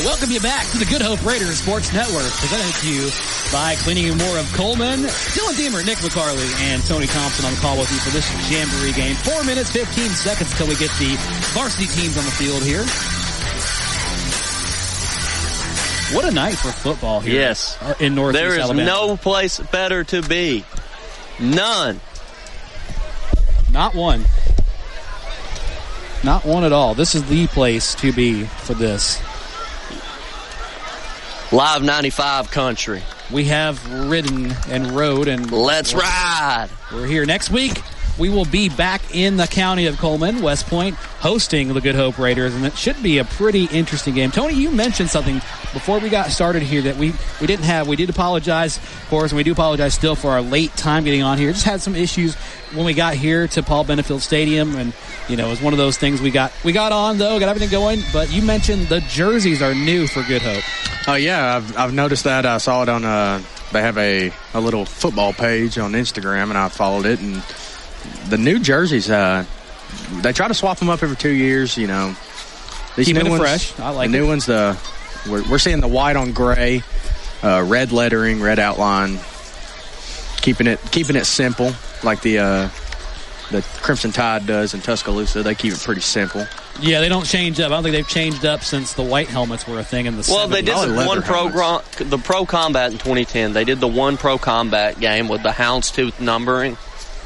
Welcome you back to the Good Hope Raiders Sports Network, presented to you by Cleaning and More of Coleman. Dylan Deemer, Nick McCarley, and Tony Thompson on the call with you for this Jamboree game. 4 minutes, 15 seconds until we get the varsity teams on the field here. What a night for football here. Yes. In Northeast Alabama. There is no place better to be. None. Not one. Not one at all. This is the place to be for this. Live 95 country. We have ridden and rode and... Let's ride. We're here next week. We will be back in the county of Coleman, West Point, hosting the Good Hope Raiders, and it should be a pretty interesting game. Tony, you mentioned something before we got started here that we didn't have. We did apologize, of course, and we do apologize still for our late time getting on here. Just had some issues when we got here to Paul Benefield Stadium, and it was one of those things we got on, though, got everything going. But you mentioned the jerseys are new for Good Hope. Oh, yeah, I've noticed that. I saw it on they have a little football page on Instagram, and I followed it, and the new jerseys, they try to swap them up every 2 years, These keeping new it ones, fresh. I like the new ones. We're seeing the white on gray, red lettering, red outline, keeping it simple, like the Crimson Tide does in Tuscaloosa. They keep it pretty simple. Yeah, they don't change up. I don't think they've changed up since the white helmets were a thing in the 70s. Well, they did the Pro Combat in 2010. They did the one Pro Combat game with the houndstooth numbering.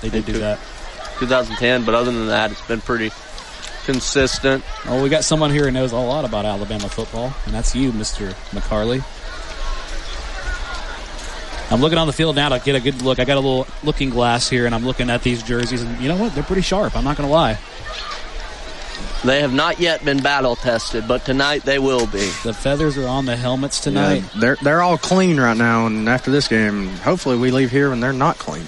They did do that. 2010, but other than that, it's been pretty consistent. Well, we got someone here who knows a lot about Alabama football, and that's you, Mr. McCarley. I'm looking on the field now to get a good look. I got a little looking glass here, and I'm looking at these jerseys, and you know what? They're pretty sharp. I'm not going to lie. They have not yet been battle tested, but tonight they will be. The feathers are on the helmets tonight. Yeah, they're all clean right now, and after this game, hopefully we leave here and they're not clean.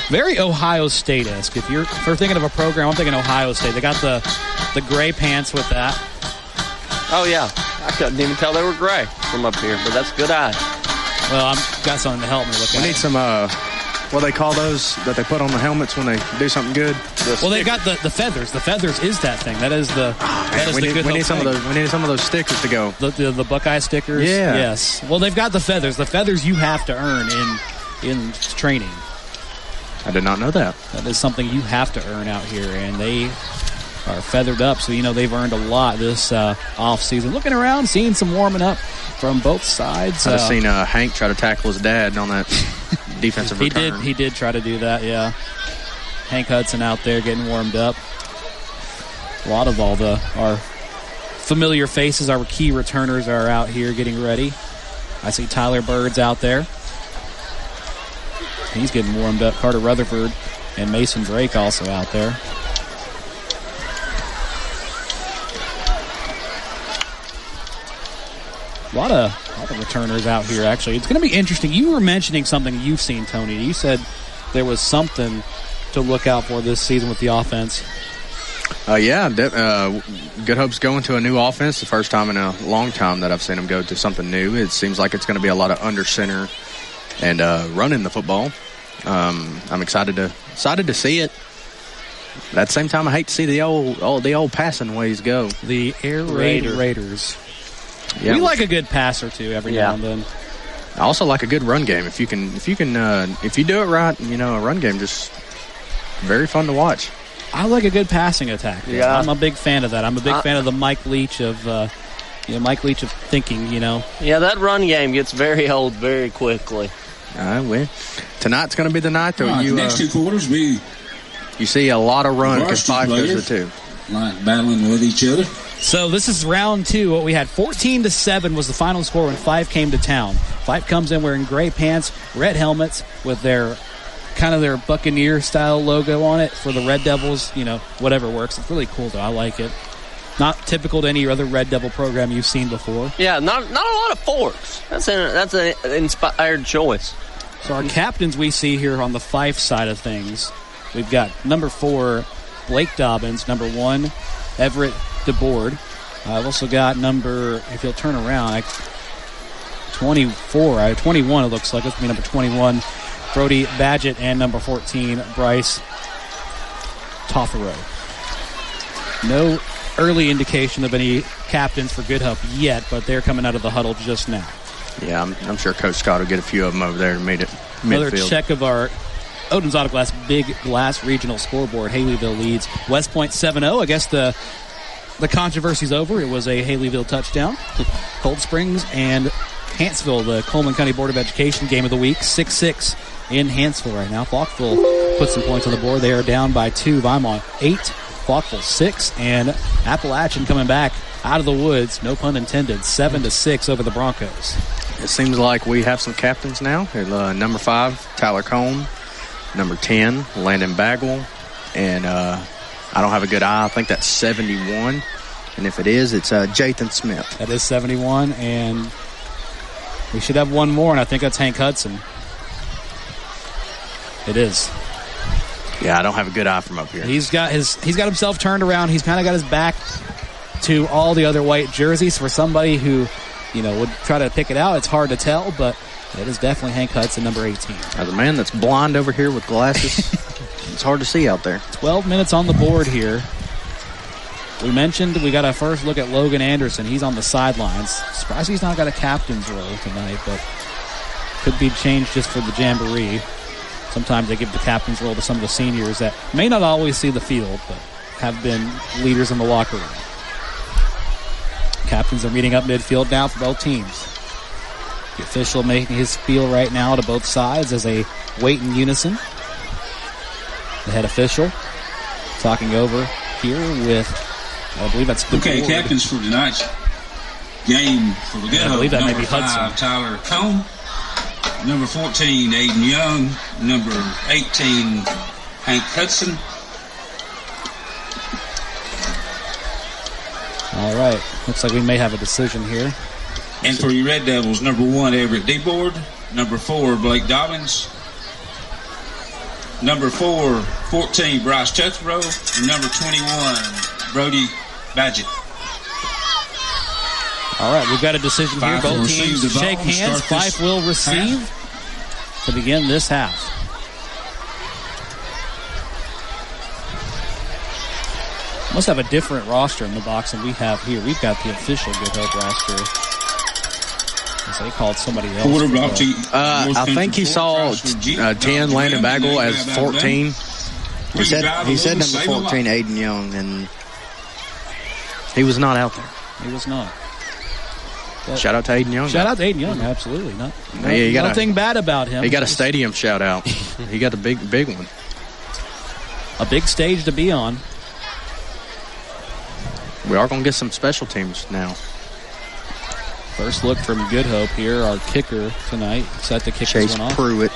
Very Ohio State-esque. If you're thinking of a program, I'm thinking Ohio State. They got the gray pants with that. Oh, yeah. I couldn't even tell they were gray from up here, but that's a good eye. Well, I've got something to help me look at. We need some, what do they call those that they put on the helmets when they do something good? Well, they've got the feathers. The feathers is that thing. That is the we need some of those. We need some of those stickers to go. The Buckeye stickers. Yeah. Yes. Well, they've got the feathers. The feathers you have to earn in training. I did not know that. That is something you have to earn out here, and they are feathered up, so they've earned a lot this off-season. Looking around, seeing some warming up from both sides. I've seen Hank try to tackle his dad on that defensive return. He did try to do that, yeah. Hank Hudson out there getting warmed up. A lot of our familiar faces, our key returners are out here getting ready. I see Tyler Bird's out there. He's getting warmed up. Carter Rutherford and Mason Drake also out there. A lot of returners out here, actually. It's going to be interesting. You were mentioning something you've seen, Tony. You said there was something to look out for this season with the offense. Good Hope's going to a new offense. The first time in a long time that I've seen them go to something new. It seems like it's going to be a lot of under center and running the football. I'm excited to see it. But at the same time, I hate to see the old passing ways go. The Air Raid Raiders. Yeah. We like a good pass or two every now and then. I also like a good run game. If you do it right, a run game just very fun to watch. I like a good passing attack. Yeah. I'm a big fan of that. I'm a big fan of the Mike Leach of thinking. Yeah, that run game gets very old very quickly. Tonight's going to be the night that the next 2 quarters you see a lot of run because Fyffe does it too. Like battling with each other. So this is round 2. What we had 14-7 was the final score when Fyffe came to town. Fyffe comes in wearing gray pants, red helmets with their Buccaneer style logo on it for the Red Devils. Whatever works. It's really cool though. I like it. Not typical to any other Red Devil program you've seen before. Yeah, not a lot of forks. That's an inspired choice. So our captains we see here on the Fyffe side of things. We've got number 4, Blake Dobbins. Number 1, Everett DeBoard. I've also got if you'll turn around, 21 it looks like. Let's be number 21, Brody Badgett, and number 14, Bryce Toffero. No early indication of any captains for Good Hope yet, but they're coming out of the huddle just now. Yeah, I'm sure Coach Scott will get a few of them over there to meet it midfield. Another check of our Odin's Auto Glass Big Glass Regional Scoreboard. Haleyville leads West Point 7-0. I guess the controversy's over. It was a Haleyville touchdown. Cold Springs and Hanceville, the Coleman County Board of Education game of the week, 6-6 in Hanceville right now. Falkville put some points on the board. They are down by 2. Weimar 8, Falkville 6, and Appalachian coming back out of the woods, no pun intended, 7-6 over the Broncos. It seems like we have some captains now. Number 5, Tyler Cohn. Number 10, Landon Bagwell. And I don't have a good eye. I think that's 71. And if it is, it's Jathan Smith. That is 71, and we should have one more, and I think that's Hank Hudson. It is. Yeah, I don't have a good eye from up here. He's got himself turned around. He's kind of got his back to all the other white jerseys. For somebody who, would try to pick it out, it's hard to tell, but it is definitely Hank Hudson, number 18. As a man that's blind over here with glasses, it's hard to see out there. 12 minutes on the board here. We mentioned we got a first look at Logan Anderson. He's on the sidelines. Surprised he's not got a captain's role tonight, but could be changed just for the jamboree. Sometimes they give the captain's role to some of the seniors that may not always see the field, but have been leaders in the locker room. Captains are meeting up midfield now for both teams. The official making his spiel right now to both sides as they wait in unison. The head official talking over here with, I believe that's the board. Captains for tonight's game for the Good Hope. I believe that number may be 5, Hudson. Tyler Cohn. Number 14, Aiden Young. Number 18, Hank Hudson. All right. Looks like we may have a decision here. And for your Red Devils, number 1, Everett Deboard. Number 4, Blake Dobbins. Number 14, Bryce Tethrow. And number 21, Brody Badgett. All right, we've got a decision here. Fyffe will Both teams receive the shake ball, hands. start this Fyffe will receive to begin this half. Must have a different roster in the box than we have here. We've got the official Good Hope roster. As they called somebody else. I think he saw 10 Landon Bagwell as 14. He said number 14 Aiden Young, and he was not out there. He was not. But shout out to Aiden Young. Shout out to Aiden Young, absolutely. Nothing bad about him. He got a stadium shout out. He got the big one. A big stage to be on. We are going to get some special teams now. First look from Good Hope here. Our kicker tonight set to kick Chase this one off. Pruitt.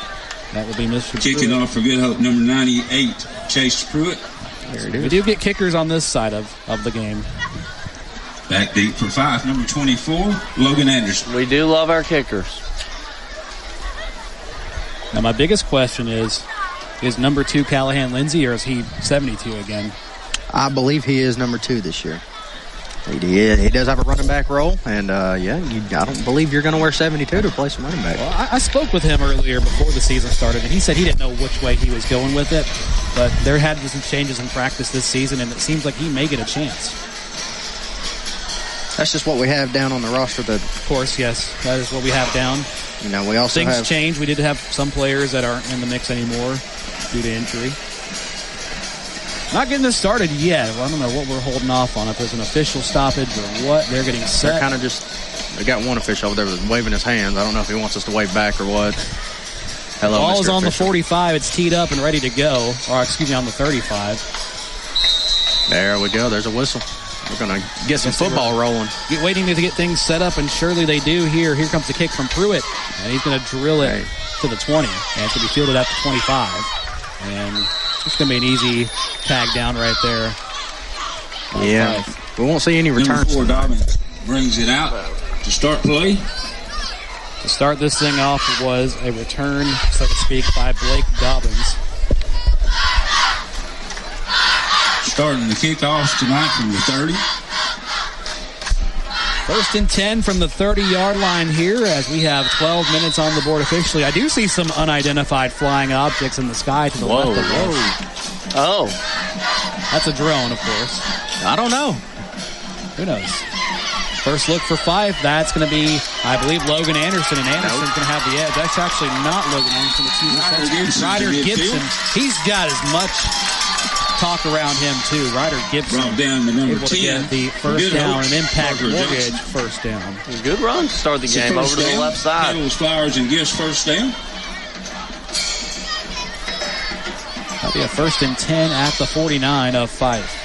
That will be Mr. Kicking Pruitt. off for Good Hope, number 98, Chase Pruitt. There it is. We do get kickers on this side of the game. Back deep for Fyffe, number 24, Logan Anderson. We do love our kickers. Now, my biggest question is number 2 Callahan Lindsay, or is he 72 again? I believe he is number 2 this year. He does have a running back role, and I don't believe you're going to wear 72 to play some running back. Well, I spoke with him earlier before the season started, and he said he didn't know which way he was going with it, but there had been some changes in practice this season, and it seems like he may get a chance. That's just what we have down on the roster. Of course, yes, that is what we have down. We also Things change. We did have some players that aren't in the mix anymore due to injury. Not getting this started yet. Well, I don't know what we're holding off on. If there's an official stoppage or what, they're getting set. They're kind of they got one official over there waving his hands. I don't know if he wants us to wave back or what. Hello, Ball is Mr. on official. the 45. It's teed up and ready to go. Or, excuse me, on the 35. There we go. There's a whistle. We're going to get some football rolling. Waiting to get things set up, and surely they do here. Here comes the kick from Pruitt, and he's going to drill it to the 20. And it's going to be fielded at the 25. And it's going to be an easy tag down right there. Yeah. We won't see any returns. Number 4, Dobbins brings it out to start play. To start this thing off was a return, so to speak, by Blake Dobbins. Starting the kickoffs tonight from the 30. 1st and 10 from the 30-yard line here as we have 12 minutes on the board officially. I do see some unidentified flying objects in the sky to the left of us. Oh. That's a drone, of course. I don't know. Who knows? First look for Fyffe. That's going to be, I believe, Logan Anderson. And Anderson's going to have the edge. That's actually not Logan Anderson. It's Ryder Gibson. He's got as much talk around him, too. Ryder Gibson able to get the first down and impact Mortgage first down. Good run to start the game over to the left side. Metals, Flowers, and Gifts first down. That'll be a 1st and 10 at the 49 of Fyffe.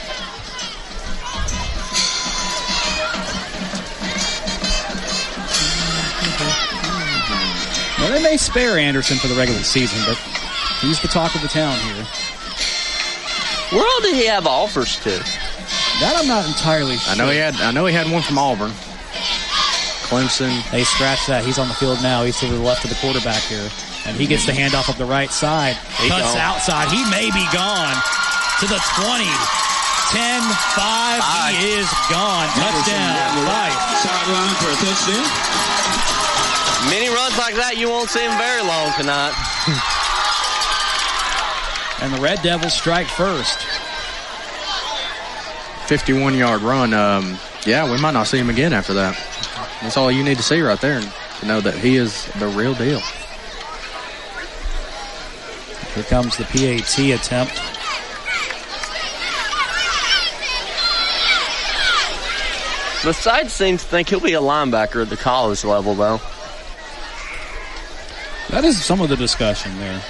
Well, they may spare Anderson for the regular season, but he's the talk of the town here. Where all did he have offers to? That I'm not entirely sure. I know he had one from Auburn. Clemson. They scratched that. He's on the field now. He's to the left of the quarterback here. And he gets the handoff up the right side. Cuts outside. He may be gone to the 20. 10, 5. He is gone. Touchdown. Sideline for a touchdown. Many runs like that, you won't see him very long tonight. And the Red Devils strike first. 51-yard run. We might not see him again after that. That's all you need to see right there to know that he is the real deal. Here comes the PAT attempt. The side seems to think he'll be a linebacker at the college level, though. That is some of the discussion there.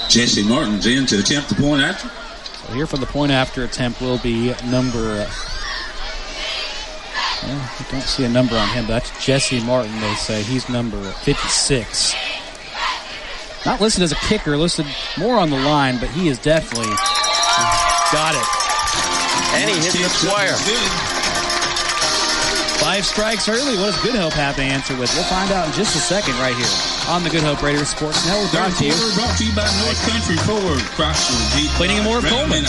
Jesse Martin's in to attempt the point after. So here for the point after attempt will be number... I don't see a number on him, but that's Jesse Martin, they say. He's number 56. Not listed as a kicker, listed more on the line, but he is definitely got it. And he hit the square. 5 strikes early. What does Good Hope have to answer with? We'll find out in just a second right here on the Good Hope Raiders Sports Network. Brought to you by North Country Ford, Chrysler, Cleaning and more of Coleman.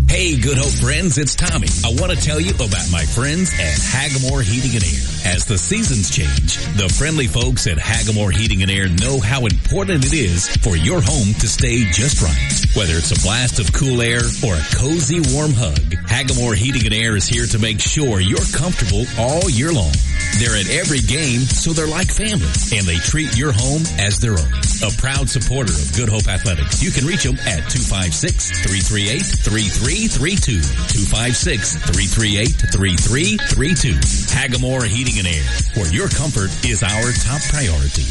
Hey, Good Hope friends, it's Tommy. I want to tell you about my friends at Hagamore Heating and Air. As the seasons change, the friendly folks at Hagamore Heating and Air know how important it is for your home to stay just right. Whether it's a blast of cool air or a cozy warm hug, Hagamore Heating and Air is here to make sure you're comfortable all year long. They're at every game, so they're like family, and they treat your home as their own. A proud supporter of Good Hope Athletics. You can reach them at 256-338-3332. 256-338-3332. Hagamore Heating and Air, where your comfort is our top priority.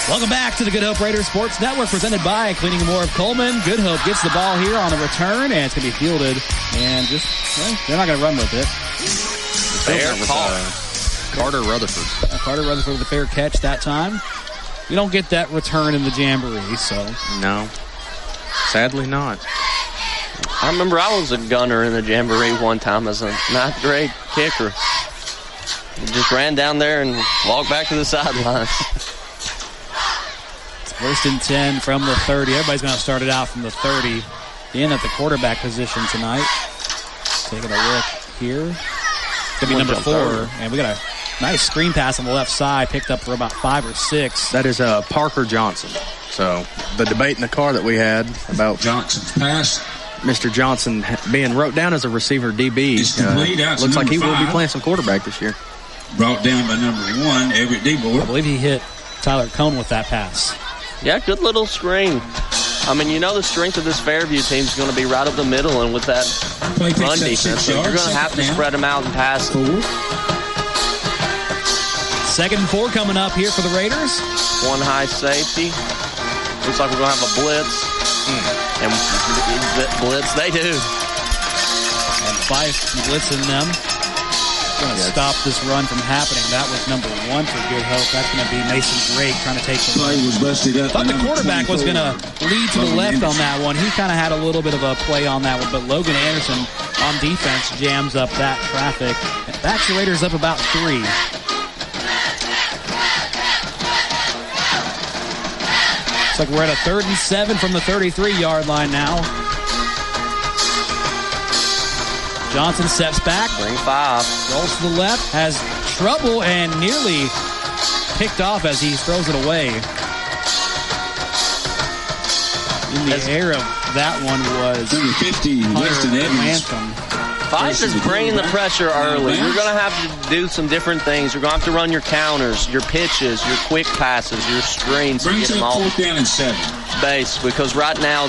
Welcome back to the Good Hope Raiders Sports Network, presented by Cleaning and More of Coleman. Good Hope gets the ball here on the return, and it's going to be fielded. And they're not going to run with it. Fair call. Carter Rutherford. Carter Rutherford with a fair catch that time. We don't get that return in the Jamboree, so. No. Sadly not. I remember I was a gunner in the Jamboree one time as a ninth grade kicker. Just ran down there and walked back to the sidelines. It's 1st and 10 from the 30. Everybody's going to start it out from the 30. In at the quarterback position tonight. Taking a look here. It's going to be number 4. And we got a nice screen pass on the left side, picked up for about 5 or 6. That is Parker Johnson. So the debate in the car that we had about Johnson's pass. Mr. Johnson being wrote down as a receiver DB. Looks like he will be playing some quarterback this year. Brought down by number 1, Everett DeBoer. I believe he hit Tyler Cohn with that pass. Yeah, good little screen. I mean, you know the strength of this Fairview team is going to be right up the middle and with that run defense. So you're going to have to spread them out and pass. 2nd and 4 coming up here for the Raiders. One high safety. Looks like we're going to have a blitz. And blitz they do. And Fyffe blitzing them. Going to stop this run from happening. That was number 1 for Good Hope. That's going to be Mason Drake trying to take the play was busted up. Thought the quarterback was going to lead to the left on that one. He kind of had a little bit of a play on that one, but Logan Anderson on defense jams up that traffic. Back to Raiders up about 3. Looks like we're at a 3rd and 7 from the 33-yard line now. Johnson steps back. Bring 5. Rolls to the left. Has trouble and nearly picked off as he throws it away. in the air of that one was 50, Weston Evans. Fyffe is bringing the pressure early. You're going to have to do some different things. You're going to have to run your counters, your pitches, your quick passes, your screens. Brings up 4th down and 7. Base, because right now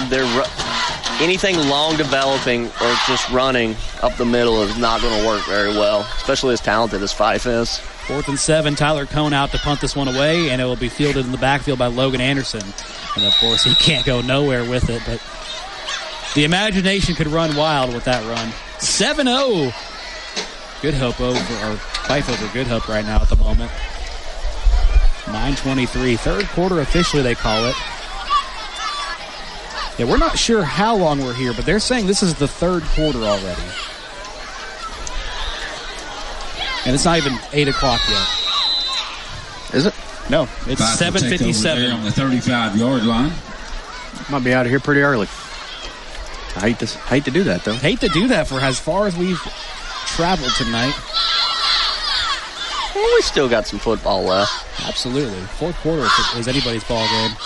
anything long developing or just running up the middle is not going to work very well, especially as talented as Fyffe is. 4th and 7, Tyler Cohn out to punt this one away, and it will be fielded in the backfield by Logan Anderson. And, of course, he can't go nowhere with it, but the imagination could run wild with that run. 7-0. Good Hope over, or Fyffe over Good Hope right now at the moment. 9:23. Third quarter officially, they call it. Yeah, we're not sure how long we're here, but they're saying this is the third quarter already. And it's not even 8 o'clock yet. Is it? No, it's 7:57. On the 35-yard line. Might be out of here pretty early. I hate to do that, though. Hate to do that for as far as we've traveled tonight. Well, we still got some football left. Absolutely. Fourth quarter is anybody's ball game.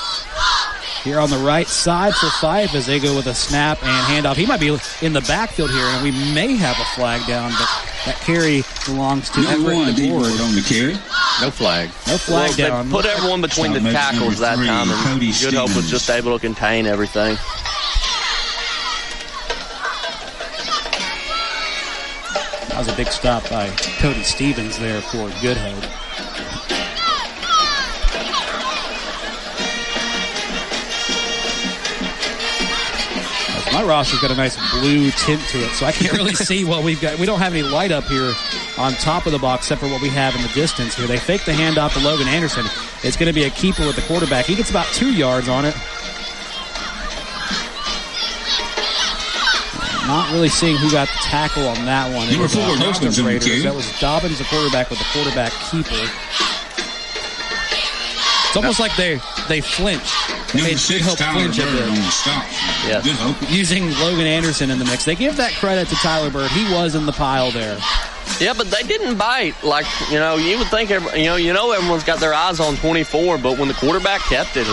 Here on the right side for Fyffe as they go with a snap and handoff. He might be in the backfield here, and we may have a flag down, but that carry belongs to Everett DeBoard. On the carry. No flag. No flag down. They put everyone between the tackles that time, and Good Hope was just able to contain everything. That was a big stop by Cody Stevens there for Good Hope. My roster's got a nice blue tint to it, so I can't really see what we've got. We don't have any light up here on top of the box except for what we have in the distance here. They fake the handoff to Logan Anderson. It's going to be a keeper with the quarterback. He gets about 2 yards on it. Not really seeing who got the tackle on that one. Number 4, Dobbins. That was Dobbins, the quarterback, with the quarterback keeper. It's almost like they flinched. They made Good Hope flinch a bit. Yes. Using Logan Anderson in the mix. They give that credit to Tyler Bird. He was in the pile there. Yeah, but they didn't bite. Like, you would think, everyone's got their eyes on 24, but when the quarterback kept it,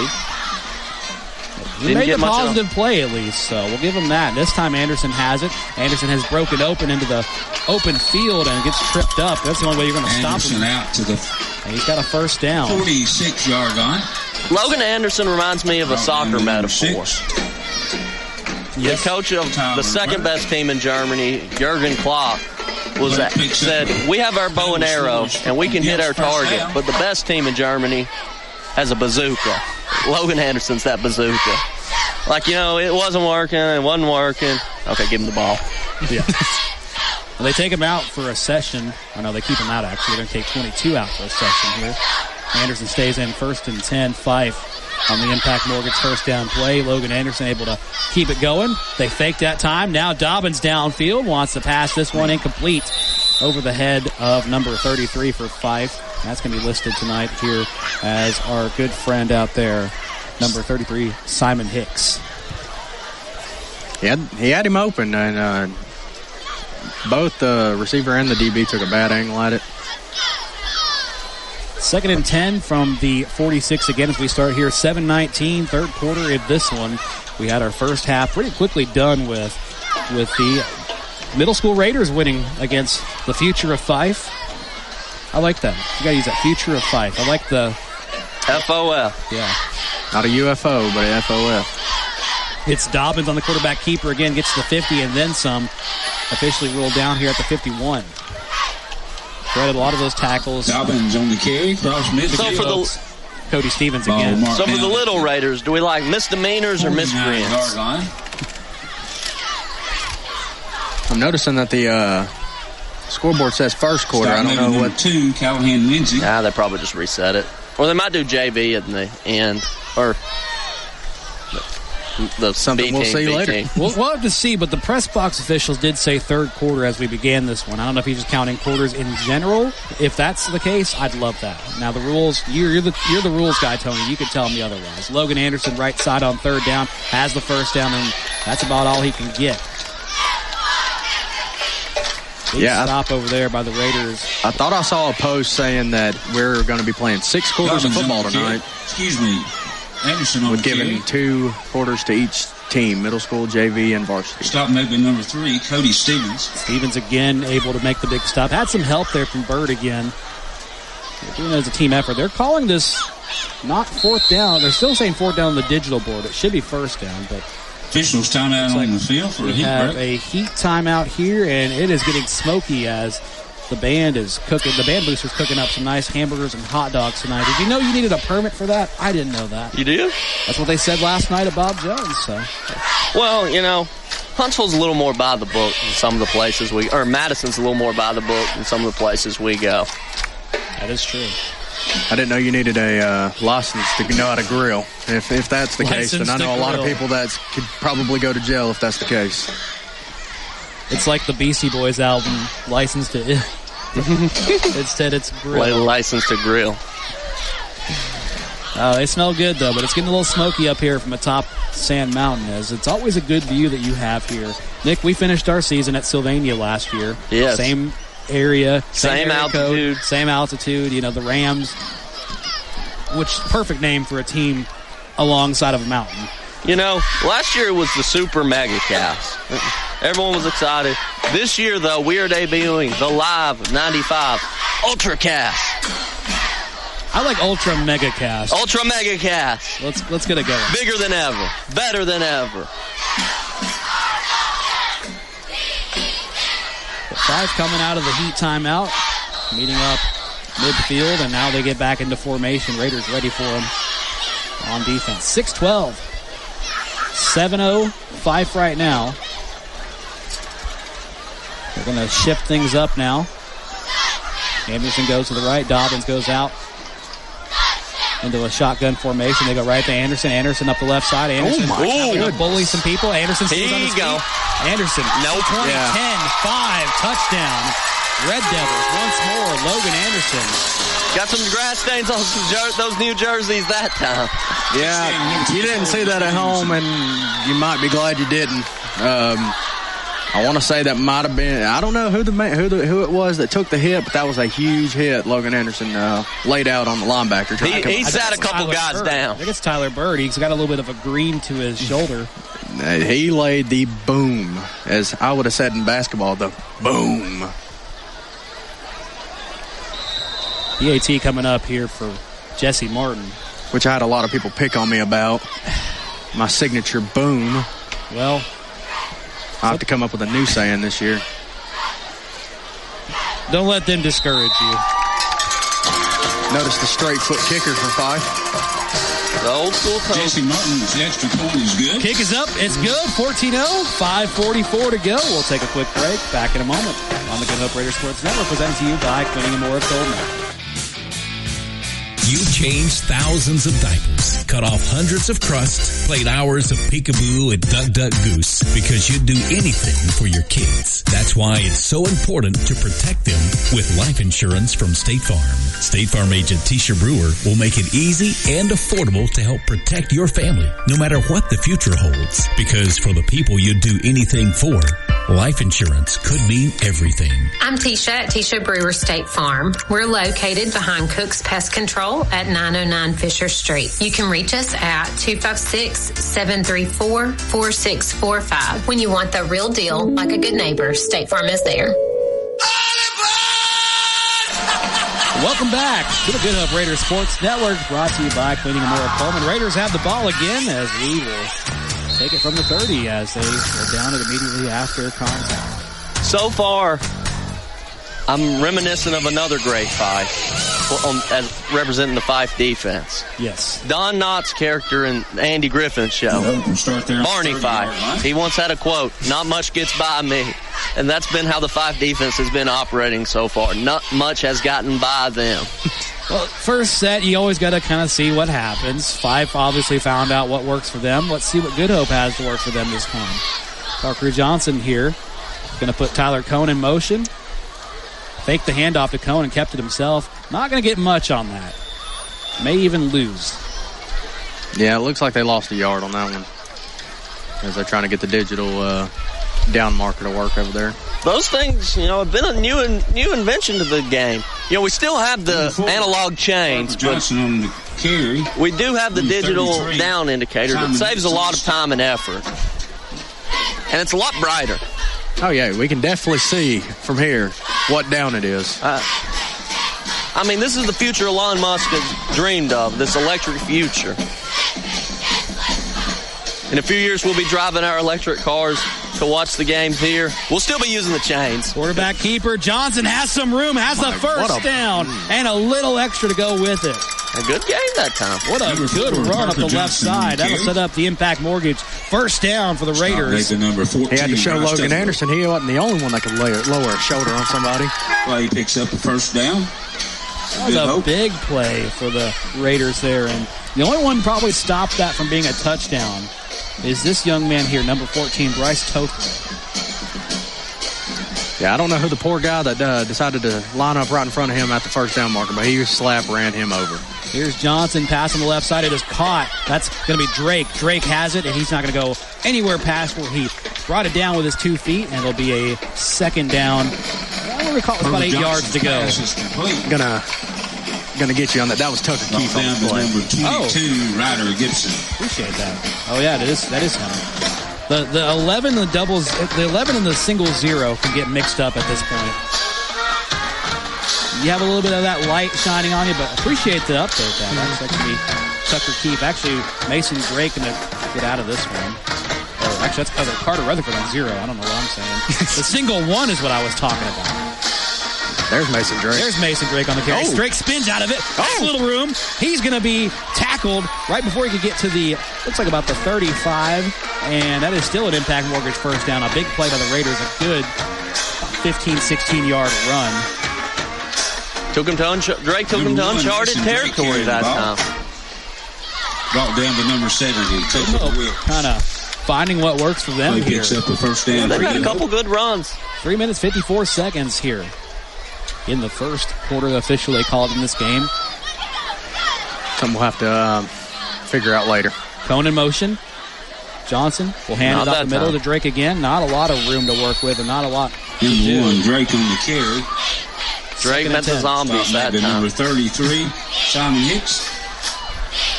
he made a positive play at least, so we'll give him that. This time Anderson has it. Anderson has broken open into the open field and gets tripped up. That's the only way you're going to stop him. Out to the and he's got a first down. 46-yard line. Logan Anderson reminds me of a soccer metaphor. The coach of the second-best team in Germany, Jurgen Klopp, said, we have our bow and arrow, and we can hit our target, but the best team in Germany has a bazooka. Logan Anderson's that bazooka. Like, it wasn't working, it wasn't working. Okay, give him the ball. Yeah. Well, they take him out for a session. Oh, no, they keep him out, actually. They're going to take 22 out for a session here. Anderson stays in 1st and 10. Fyffe on the Impact Mortgage first down play. Logan Anderson able to keep it going. They fake that time. Now Dobbins downfield wants to pass this one incomplete over the head of number 33 for Fyffe. That's going to be listed tonight here as our good friend out there, number 33, Simon Hicks. He had him open, and both the receiver and the DB took a bad angle at it. 2nd and 10 from the 46 again as we start here. 7:19, third quarter in this one. We had our first half pretty quickly done with the middle school Raiders winning against the future of Fyffe. I like that. You got to use that, future of Fyffe. I like the FOF. Yeah. Not a UFO, but a FOF. It's Dobbins on the quarterback keeper again, gets to the 50 and then some. Officially rolled down here at the 51. Threaded a lot of those tackles. Dobbins on the carry, cross midfield. So for the Cody Stevens again. So for the little Raiders, do we like misdemeanors or miscreants? I'm noticing that the scoreboard says first quarter. I don't know what. 2, Callahan Lindsay. Nah, they probably just reset it. Or they might do JV at the end. Or the something we'll see later. We'll have to see, but the press box officials did say third quarter as we began this one. I don't know if he's just counting quarters in general. If that's the case, I'd love that. Now the rules, you're the rules guy, Tony. You could tell me otherwise. Logan Anderson, right side on third down, has the first down, and that's about all he can get. Big stop over there by the Raiders. I thought I saw a post saying that we're going to be playing 6 quarters of football tonight. Excuse me. Anderson on with the giving carry. 2 quarters to each team, middle school, JV, and varsity. Stop maybe number 3, Cody Stevens. Stevens again able to make the big stop. Had some help there from Bird again. They're doing it as a team effort. They're calling this not 4th down. They're still saying 4th down on the digital board. It should be 1st down, but Officials timeout on the field for a we heat have break. a heat timeout here, and it is getting smoky as the band is cooking. The band booster's cooking up some nice hamburgers and hot dogs tonight. Did you know you needed a permit for that? I didn't know that. You do? That's what they said last night at Bob Jones. So, Well, you know, Huntsville's a little more by the book than some of the places or Madison's a little more by the book than some of the places we go. that is true. I didn't know you needed a license to know how to grill. If that's the case, then I know a lot of people that could probably go to jail if that's the case. It's like the Beastie Boys album, License to Ill. Instead, it's grill. License to grill. They smell good, though, but it's getting a little smoky up here from atop Sand Mountain. As it's always a good view that you have here. Nick, we finished our season at Sylvania last year. Yes. Same area, Same area altitude. code, same altitude. You know, the Rams, which perfect name for a team alongside of a mountain. You know, last year it was the Super Mega Cast. Everyone was excited. This year, though, we are debuting the Live 95 Ultra Cast. I like Ultra Mega Cast. Ultra Mega Cast. Let's get it going. Bigger than ever. Better than ever. Five coming out of the heat timeout, meeting up midfield, and now they get back into formation. Raiders ready for them on defense. 6-12. 7-0 Fyffe right now. They're going to shift things up now. Anderson goes to the right. Dobbins goes out into a shotgun formation. They go right to Anderson. Anderson up the left side. Anderson Ooh. bully some people. Anderson stays on his feet. Anderson. Nope. 20, Yeah. 10, 5, touchdown. Red Devils once more. Logan Anderson. Got some grass stains on those new jerseys that time. Yeah, you didn't see that at home, and you might be glad you didn't. I want to say that might have been, I don't know who it was that took the hit, but that was a huge hit Logan Anderson laid out on the linebacker. He sat a couple guys down. I think it's Tyler Bird. He's got a little bit of a green to his shoulder. He laid the boom, as I would have said in basketball, the boom. BAT coming up here for Jesse Martin. Which I had a lot of people pick on me about. My signature boom. Well, I'll have to come up with a new saying this year. don't let them discourage you. Notice the straight foot kicker for Fyffe. The old school coach. Jesse Martin's extra point is good. Kick is up. It's good. 14-0. 5:44 to go. We'll take a quick break. Back in a moment on the Good Hope Raider Sports Network, presented to you by Quinning and Moore of Coleman. You changed thousands of diapers, cut off hundreds of crusts, played hours of peekaboo and duck goose because you'd do anything for your kids. That's why it's so important to protect them with life insurance from State Farm. State Farm agent Tisha Brewer will make it easy and affordable to help protect your family, no matter what the future holds. Because for the people you'd do anything for, life insurance could mean everything. I'm Tisha at Tisha Brewer State Farm. We're located behind Cook's Pest Control at 909 Fisher Street. You can reach us at 256-734-4645. When you want the real deal, like a good neighbor, State Farm is there. Welcome back to the Good Hope Raiders Sports Network, brought to you by Quinning and Moore of Coleman. Raiders have the ball again as we will take it from the 30 as they go down it immediately after contact. So far, I'm reminiscent of another great Fyffe as representing the Fyffe defense. Yes. Don Knott's character in Andy Griffin's show, Barney Fyffe. He once had a quote, "Not much gets by me." And that's been how the Fyffe defense has been operating so far. Not much has gotten by them. Well, first set, you always got to kind of see what happens. Fyffe obviously found out what works for them. Let's see what Good Hope has to work for them this time. Parker Johnson here. Going to put Tyler Cohn in motion. Faked the handoff to Cohn and kept it himself. Not going to get much on that. May even lose. Yeah, it looks like they lost a yard on that one. As they're trying to get the digital down marker to work over there. Those things, have been a new invention to the game. We still have the analog chains, but carry. We do have the digital down indicator that saves a lot of time and effort. And it's a lot brighter. Oh, yeah, we can definitely see from here what down it is. I mean, this is the future Elon Musk has dreamed of, this electric future. In a few years, we'll be driving our electric cars to watch the games here. We'll still be using the chains. Quarterback keeper Johnson has some room, has the first down, and a little extra to go with it. A good game that time. What a good run up the left side. That'll set up the Impact Mortgage first down for the Raiders. He had to show Logan Anderson he wasn't the only one that could lower a shoulder on somebody. Well, he picks up the first down. That was a big play for the Raiders there, and the only one probably stopped that from being a touchdown is this young man here, number 14, Bryce Toker. Yeah, I don't know who the poor guy that decided to line up right in front of him at the first down marker, but he ran him over. Here's Johnson passing the left side. It is caught. That's going to be Drake. Drake has it, and he's not going to go anywhere past where he brought it down with his 2 feet, and it'll be a second down. I don't recall, it was about 8 yards to go. Gonna get you on that. That was Tucker Keefe on the play. Number 22, Ryder Gibson. Appreciate that. Oh yeah, that is him. The 11 and the doubles, the 11 and the single zero can get mixed up at this point. You have a little bit of that light shining on you, but appreciate the update. That's actually Tucker Keefe. Actually, Mason Drake gonna get out of this one. Or actually, that's Carter Rutherford on zero. I don't know what I'm saying. The single one is what I was talking about. There's Mason Drake. There's Mason Drake on the carry. Drake spins out of it. Nice little room. He's going to be tackled right before he could get to the, looks like about the 35. And that is still an Impact Mortgage first down. A big play by the Raiders. A good 15, 16-yard run. Drake took him to uncharted territory that time. Brought down to number 70. Kind of finding what works for them here. Picks up the first down. They've had a couple good runs. 3 minutes, 54 seconds here. In the first quarter, official they called in this game. Something we'll have to figure out later. Cone in motion. Johnson will hand it up the middle to Drake again. Not a lot of room to work with and not a lot to do. Number 1, Drake on the carry. Drake met the zombies that time. Number 33, Simon Hicks.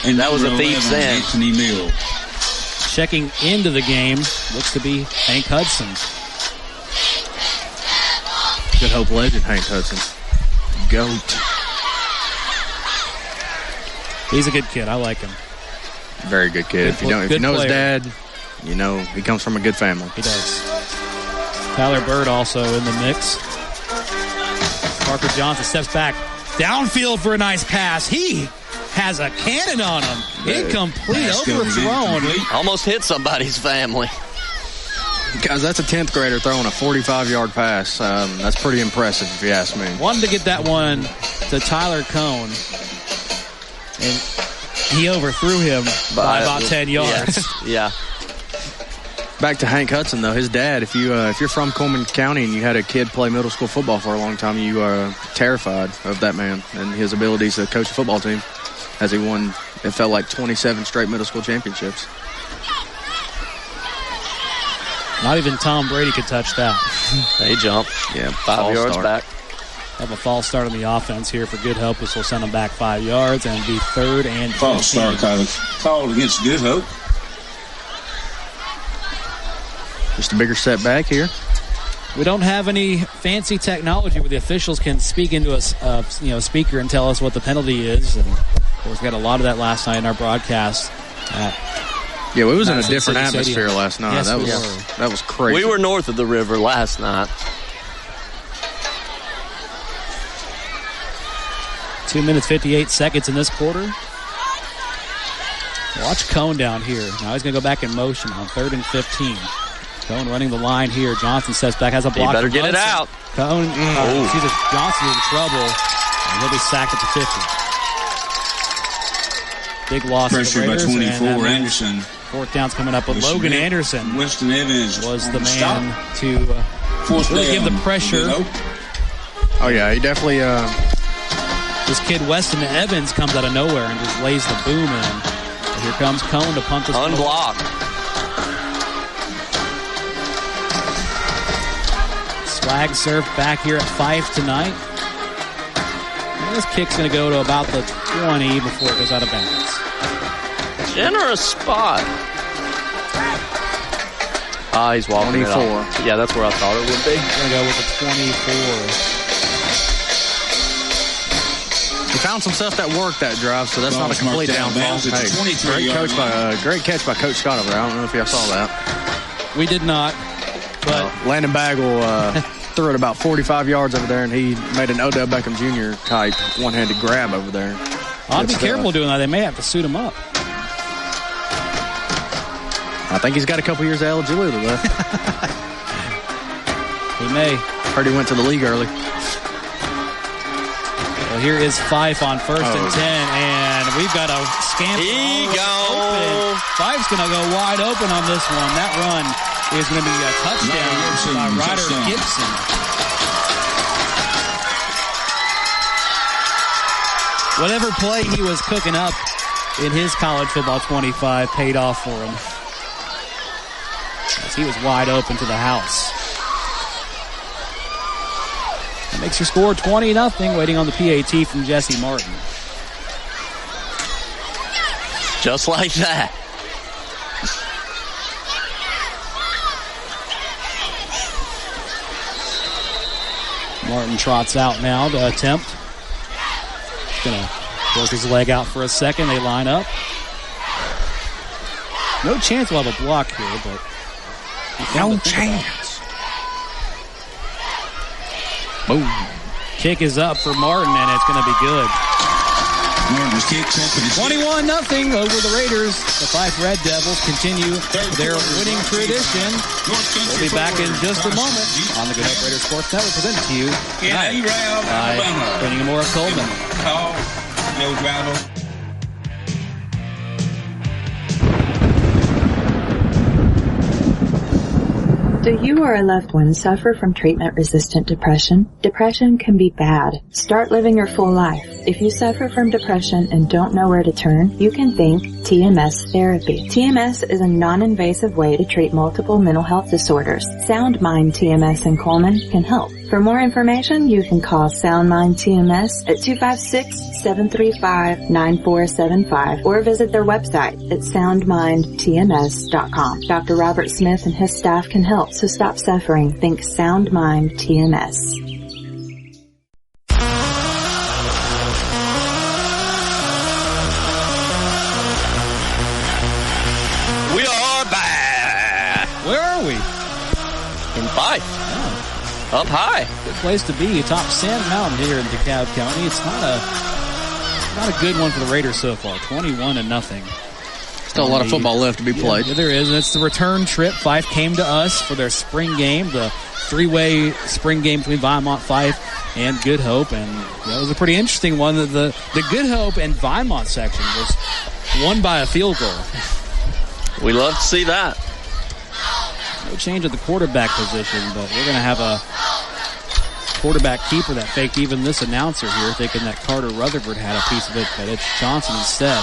And that was a thief's end. Anthony Mill. Checking into the game looks to be Hank Hudson. Good Hope legend, Hank Hudson. GOAT. He's a good kid. I like him. Very good kid. If you know his dad, you know he comes from a good family. He does. Tyler Bird also in the mix. Parker Johnson steps back downfield for a nice pass. He has a cannon on him. Incomplete, overthrown. Almost hit somebody's family. Guys, that's a 10th grader throwing a 45-yard pass. That's pretty impressive, if you ask me. Wanted to get that one to Tyler Cone, and he overthrew him by about 10 yards. Yeah. Back to Hank Hudson, though. His dad, if you're from Coleman County and you had a kid play middle school football for a long time, you are terrified of that man and his abilities to coach a football team, as he won, it felt like, 27 straight middle school championships. Not even Tom Brady could touch that. They jumped. Yeah, 5 yards back. Have a false start on the offense here for Good Hope. This will send them back 5 yards and be 3rd and 15. False start called against Good Hope. Just a bigger setback here. We don't have any fancy technology where the officials can speak into a speaker and tell us what the penalty is. And of course, we got a lot of that last night in our broadcast. Yeah, it was in a different atmosphere last night. Yes, that was crazy. We were north of the river last night. 2 minutes, 58 seconds in this quarter. Watch Cone down here. Now he's going to go back in motion on 3rd and 15. Cone running the line here. Johnson steps back, has a block. You better get it out. Cone, Johnson is in trouble, and he'll be sacked at the 50. Big loss. Pressure by 24, Anderson. 4th down's coming up with Logan Anderson. Weston Evans was the man to really give the pressure. Oh, yeah, he definitely... This kid, Weston Evans, comes out of nowhere and just lays the boom in. And here comes Cone to punt this one. Unblocked. Swag surf back here at Fyffe tonight. This kick's going to go to about the 20 before it goes out of bounds. Generous spot. He's walking 24. it off. Yeah, that's where I thought it would be. Going to go with the 24. He found some stuff that worked that drive, so that's not a complete downfall. Hey, great catch by Coach Scott over there. I don't know if y'all saw that. We did not, but Landon Bagwell threw it about 45 yards over there, and he made an Odell Beckham Jr. type one-handed grab over there. I'll be careful doing that. They may have to suit him up. I think he's got a couple years of eligibility left. He may. Heard he went to the league early. Well, here is Fyffe on 1st and 10, and we've got a scamper. He goes. Fyffe's going to go wide open on this one. That run is going to be a touchdown by Ryder Gibson. Whatever play he was cooking up in his college football 25 paid off for him. As he was wide open to the house. That makes your score 20-0, waiting on the PAT from Jesse Martin. Just like that. Martin trots out now to attempt. He's going to work his leg out for a second. They line up. No chance we'll have a block here, but... No chance. Boom. Kick is up for Martin, and it's going to be good. Martin's kick's up. 21-0 over the Raiders. The Fyffe Red Devils continue their winning tradition. We'll be back in just a moment on the Good Hope Raiders Sports Network, presented to you tonight by Brenning Moore of Coleman. Call Joe Driver. Do you or a loved one suffer from treatment-resistant depression? Depression can be bad. Start living your full life. If you suffer from depression and don't know where to turn, you can think TMS therapy. TMS is a non-invasive way to treat multiple mental health disorders. Sound Mind TMS in Coleman can help. For more information, you can call Sound Mind TMS at 256-735-9475 or visit their website at soundmindtms.com. Dr. Robert Smith and his staff can help, so stop suffering. Think Sound Mind TMS. We are back. Where are we? In Fyffe. Up high. Good place to be atop Sand Mountain here in DeKalb County. It's not a good one for the Raiders so far. 21-0. Still a lot of football left to be played. Yeah, there is, and it's the return trip. Fyffe came to us for their spring game, the three-way spring game between Vinemont, Fyffe, and Good Hope, and that was a pretty interesting one. The Good Hope and Vinemont section was won by a field goal. We love to see that. No change at the quarterback position, but we're going to have a quarterback keeper that faked even this announcer here, thinking that Carter Rutherford had a piece of it, but it's Johnson instead.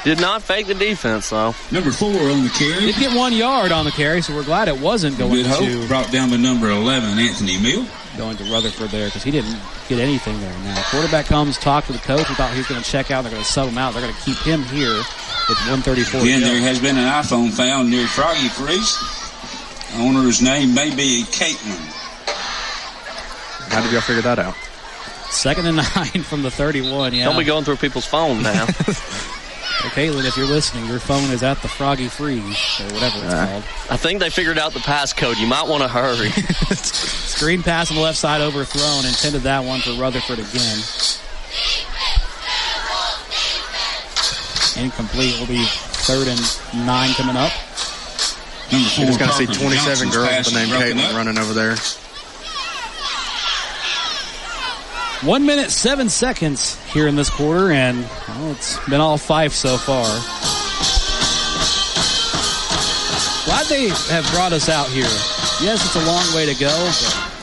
Did not fake the defense, though. Number 4 on the carry. Did get 1 yard on the carry, so we're glad it wasn't going Good Hope to... brought down to number 11, Anthony Mill. Going to Rutherford there because he didn't get anything there. Now, quarterback comes, talk to the coach. We thought he was going to check out. They're going to sub him out. They're going to keep him here with 134 Again, to go. there has been an iPhone found near Froggy Freeze. Owner's name may be Caitlin. How did y'all figure that out? 2nd and 9 from the 31, yeah. Don't be going through people's phone now. Okay, Caitlin, if you're listening, your phone is at the Froggy Freeze, or whatever it's called. I think they figured out the passcode. You might want to hurry. Screen pass on the left side overthrown. Intended that one for Rutherford again. Incomplete. Will be 3rd and 9 coming up. Number 4, You're just going to see Parker 27 Johnson's girls pass with the name is broken Caitlin up. running over there. 1 minute, 7 seconds here in this quarter, and it's been all Fyffe so far. Glad they have brought us out here. Yes, it's a long way to go,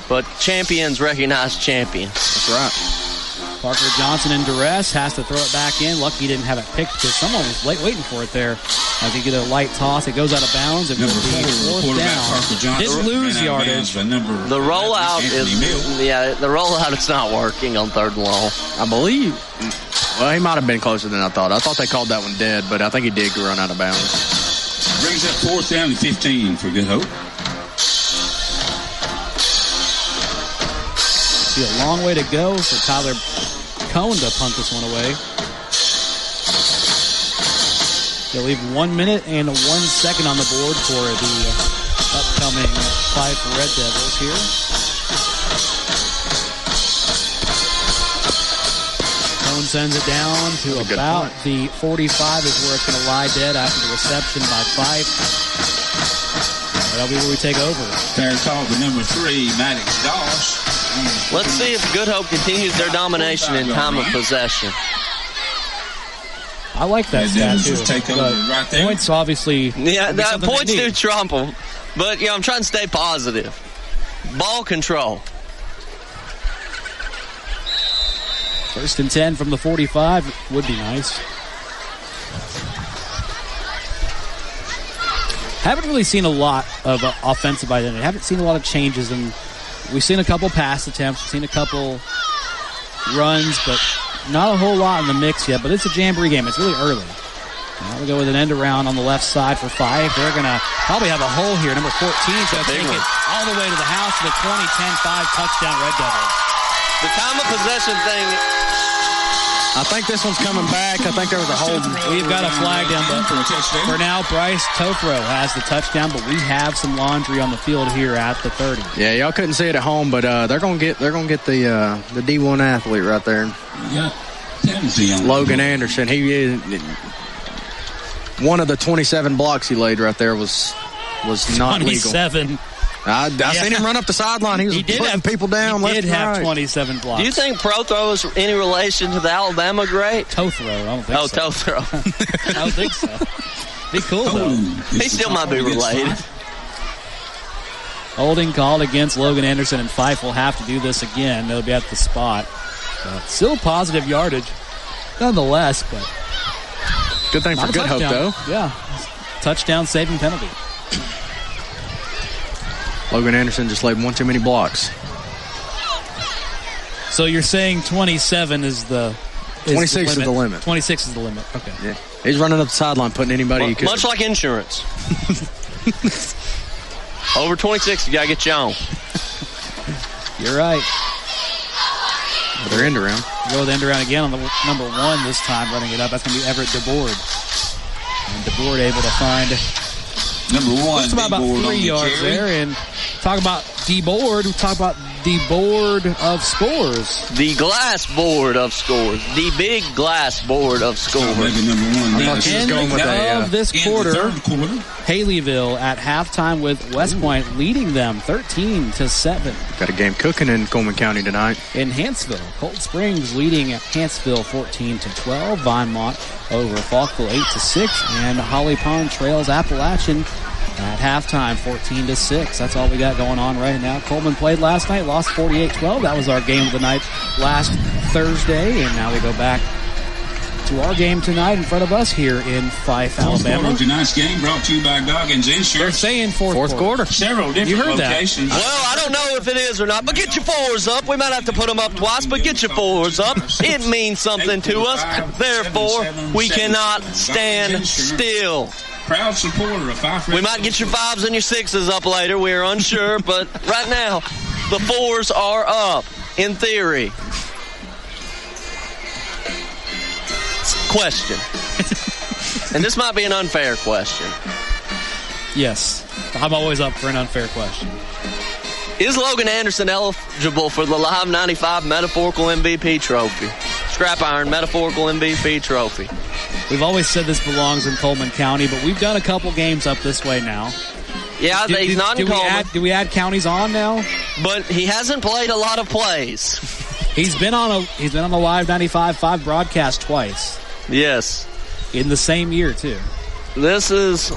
But champions recognize champions. That's right. Parker Johnson in duress, has to throw it back in. Lucky he didn't have it picked because someone was waiting for it there. I can get a light toss. It goes out of bounds. It will be fourth down. Didn't lose yardage. The rollout the rollout is not working on 3rd and long. I believe. Well, he might have been closer than I thought. I thought they called that one dead, but I think he did run out of bounds. Brings up 4th down and 15 for Good Hope. See a long way to go for Tyler Cohn to punt this one away. They'll leave 1 minute and 1 second on the board for the upcoming Fyffe Red Devils here. Cohn sends it down to about the 45 is where it's going to lie dead after the reception by Fyffe. That'll be where we take over. Fair call to number 3, Maddox Doss. Let's see if Good Hope continues their domination in time of possession. I like that stat, too. Take over right there. Points, obviously. Yeah, points do trump them. But, I'm trying to stay positive. Ball control. 1st and 10 from the 45 would be nice. Haven't really seen a lot of offensive identity. Haven't seen a lot of changes. And we've seen a couple pass attempts. We've seen a couple runs, but not a whole lot in the mix yet, but it's a jamboree game. It's really early. Now we go with an end around on the left side for Fyffe. They're going to probably have a hole here. Number 14 is going to take it all the way to the house for the 20-10-5 touchdown Red Devils. The time of possession thing. I think this one's coming back. I think there was a hold. We've got a flag down, but for now, Bryce Tofro has the touchdown, but we have some laundry on the field here at the 30. Yeah, y'all couldn't see it at home, but they're gonna get the D1 athlete right there. Yeah, Logan Anderson. He is one of the 27 blocks he laid right there was not 27. Legal. I seen him run up the sideline. He was putting people down. He did have 27 blocks. Do you think Prothro is any relation to the Alabama great? Tothro, I don't think so. Tothro. I don't think so. Be cool, though. He still might be related. Holding called against Logan Anderson, and Fyffe will have to do this again. They'll be at the spot. Still positive yardage, nonetheless, but good thing for Good Hope, though. Yeah. Touchdown saving penalty. Logan Anderson just laid one too many blocks. So you're saying 27 is the 26 is the limit. 26 is the limit. Okay. Yeah. He's running up the sideline, putting anybody he could. Much like insurance. Over 26, you got to get you on. You're right. They're end around. Go with end around again on the number 1 this time, running it up. That's going to be Everett DeBoard. And DeBoard able to find number 1. Just about 3 yards there. And talk about DeBoard. We talk about the board of scores. The glass board of scores. The big glass board of scores. End of this quarter, Haleyville at halftime with West Point leading them 13-7. Got a game cooking in Coleman County tonight. In Hanceville, Cold Springs leading at Hanceville 14-12. Vinemont over Falkville 8-6, and Holly Pond trails Appalachian at halftime 14-6. That's all we got going on right now. Coleman played last night, lost 48-12. That was our game of the night last Thursday, and now we go back to our game tonight in front of us here in Fyffe, Alabama. Tonight's game brought to you by Goggins Insurance. They're saying fourth quarter. Several different locations. Well, I don't know if it is or not, but get your fours up. We might have to put them up twice, but get your fours up. It means something to us. Therefore, we cannot stand still. Proud supporter of Fyffe. We might get your 5s and your 6s up later. We're unsure, but right now, the 4s are up, in theory. Question. And this might be an unfair question. Yes. I'm always up for an unfair question. Is Logan Anderson eligible for the Live 95 Metaphorical MVP Trophy? Scrap Iron Metaphorical MVP Trophy. We've always said this belongs in Coleman County, but we've done a couple games up this way now. Yeah, he's not in Coleman. Do we add counties on now? But he hasn't played a lot of plays. He's been on the Live 95.5 broadcast twice. Yes. In the same year, too. This is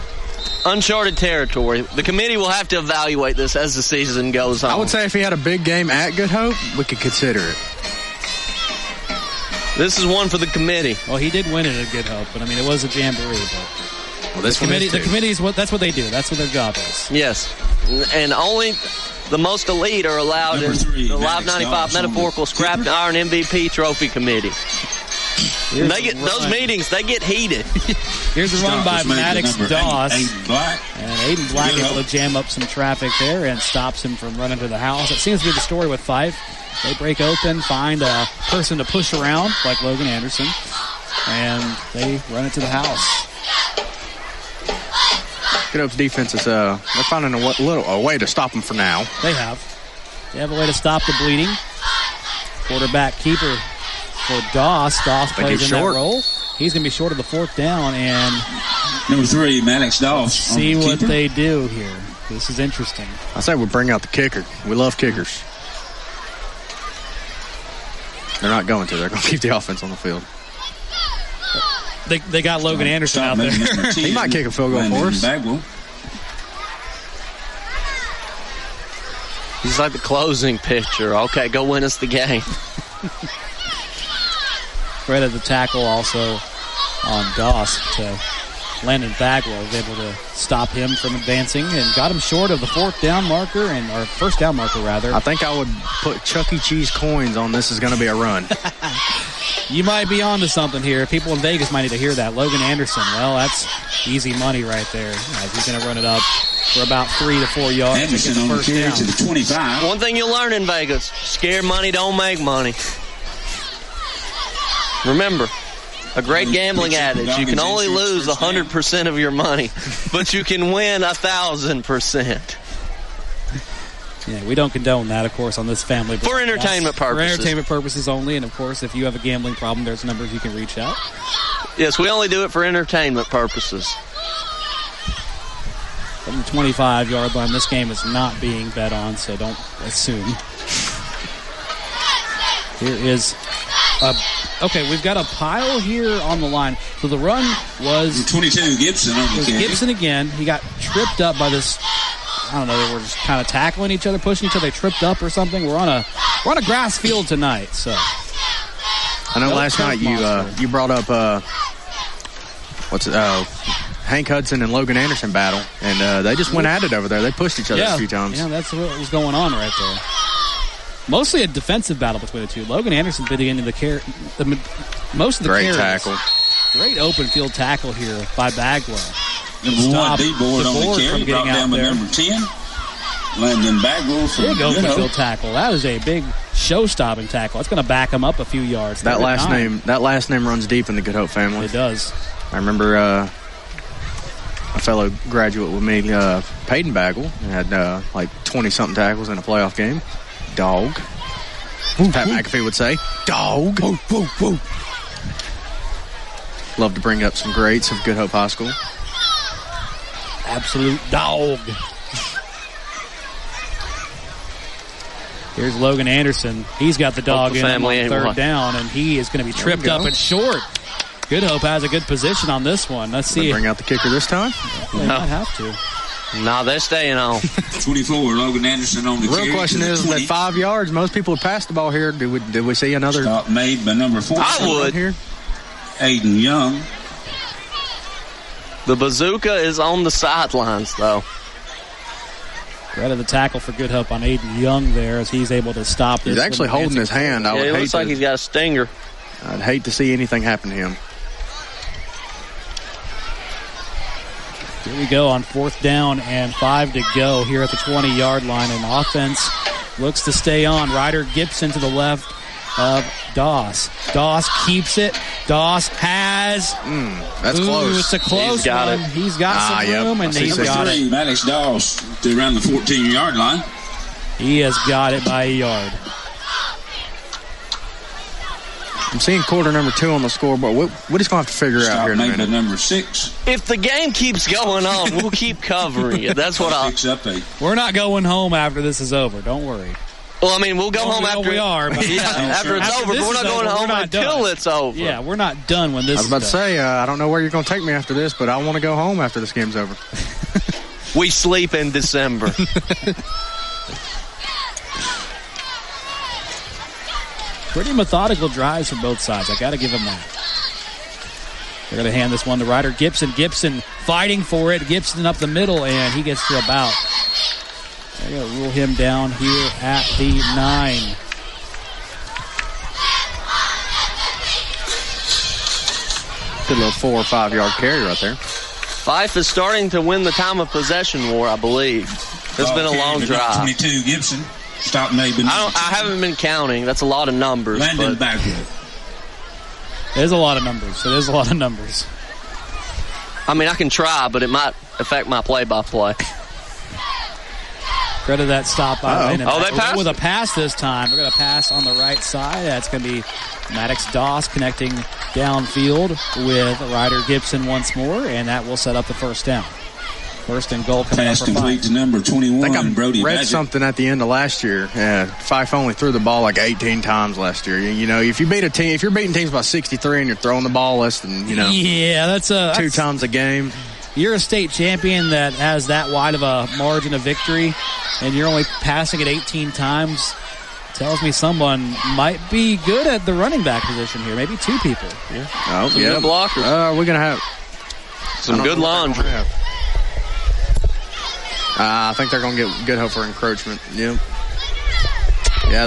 uncharted territory. The committee will have to evaluate this as the season goes on. I would say if he had a big game at Good Hope, we could consider it. This is one for the committee. Well, he did win it at Good Hope, but I mean, it was a jamboree. But Well, this the committee that's what they do. That's what their job is. Yes, and only the most elite are allowed in the Live 95 Metaphorical Scrap Iron MVP Trophy Committee. Those meetings, they get heated. Here's a run by Maddox Doss. And Aiden Black able to jam up some traffic there and stops him from running to the house. It seems to be the story with Fyffe. They break open, find a person to push around, like Logan Anderson, and they run it to the house. Good Hope's defense is they're finding a way to stop them for now. They have a way to stop the bleeding. Quarterback keeper for Doss. Doss plays in that role. He's going to be short of the fourth down, and number 3, Maddox Doss. See what they do here. This is interesting. I say we bring out the kicker. We love kickers. They're not going to. They're going to keep the offense on the field. They got Logan Anderson out there. He might kick a field goal for us. He's like the closing pitcher. Okay, go win us the game. Right at the tackle also on Doss to Landon Bagwell was able to stop him from advancing and got him short of the fourth down marker, or first down marker rather. I think I would put Chuck E. Cheese coins on this is going to be a run. You might be onto something here. People in Vegas might need to hear that. Logan Anderson, well, that's easy money right there. He's going to run it up for about 3 to 4 yards. Anderson on the carry to the 25. One thing you'll learn in Vegas, scared money don't make money. Remember, a great gambling adage, you can only lose 100% of your money, but you can win 1,000%. Yeah, we don't condone that, of course, on this family. For entertainment purposes. For entertainment purposes only, and of course, if you have a gambling problem, there's numbers you can reach out. Yes, we only do it for entertainment purposes. From the 25-yard line, this game is not being bet on, so don't assume. Here is okay, we've got a pile here on the line. So the run was 22 Gibson on the carry. Gibson again. He got tripped up by this. I don't know. They were just kind of tackling each other, pushing each other. They tripped up or something. We're on a grass field tonight. So I know last night you brought up Hank Hudson and Logan Anderson battle, and they just went at it over there. They pushed each other a few times. Yeah, that's what was going on right there. Mostly a defensive battle between the two. Logan Anderson bit into most of the great carries. Tackle. Great open field tackle here by Bagwell. Number 1, D-Board on the carry. Brought down by number 10. Landon Bagwell for big open field tackle. That was a big show-stopping tackle. That's going to back him up a few yards. That last name runs deep in the Good Hope family. It does. I remember a fellow graduate with me, Peyton Bagwell, had like 20-something tackles in a playoff game. Dog. Pat McAfee would say, dog. Woo, woo, woo. Love to bring up some greats of Good Hope High School. Absolute dog. Here's Logan Anderson. He's got the dog in him on third down, and he is going to be tripped up and short. Good Hope has a good position on this one. Let's see. Bring out the kicker this time? They might have to. No, they're staying on. 24, Logan Anderson on the carry. The real question is, at 5 yards, most people would pass the ball here. Did we see another stop made by number 4? I would. Here? Aiden Young. The bazooka is on the sidelines, though. Right at the tackle for Good Hope on Aiden Young there as he's able to stop this. He's actually holding his hand. It looks like he's got a stinger. I'd hate to see anything happen to him. Here we go on 4th down and 5 to go here at the 20-yard line. And offense looks to stay on. Ryder Gibson to the left of Doss. Doss keeps it. Doss has. That's close. It's a close one. He's got some room, and he's got it. Maddox Doss to around the 14-yard line. He has got it by a yard. I'm seeing quarter number 2 on the scoreboard. We're just going to have to figure out here in a minute. Number 6. If the game keeps going on, we'll keep covering it. That's what We're not going home after this is over. Don't worry. Well, I mean, we'll go home after we are. But after it's over, but we're not going home until it's over. Yeah, we're not done when this is I was about to say, I don't know where you're going to take me after this, but I want to go home after this game's over. We sleep in December. Pretty methodical drives from both sides. I got to give them that. They're going to hand this one to Ryder Gibson. Gibson fighting for it. Gibson up the middle, and he gets to about. They're going to rule him down here at the 9. Good little 4 or 5 yard carry right there. Fyffe is starting to win the time of possession war, I believe. It's been a long drive. 22, Gibson. Stop maybe. I haven't been counting. That's a lot of numbers. Landon backward. There's a lot of numbers. It is a lot of numbers. I mean, I can try, but it might affect my play-by-play. Credit that stop by Landon. Oh, they passed? With a pass this time. We're going to pass on the right side. That's going to be Maddox Doss connecting downfield with Ryder Gibson once more, and that will set up the first down. First and goal coming up for complete Fyffe. to number 21, I think Brody read Badgett. something at the end of last year. Fyffe only threw the ball like 18 times last year. You know, if you beat a team, if you're beating teams by 63 and you're throwing the ball less than, Yeah, that's 2 times a game. You're a state champion that has that wide of a margin of victory, and you're only passing it 18 times. Tells me someone might be good at the running back position here. Maybe 2 people. Yeah. Oh, Some yeah. good blockers. We're going to have some good laundry. I think they're going to get Good Hope for encroachment. Yep. Yeah,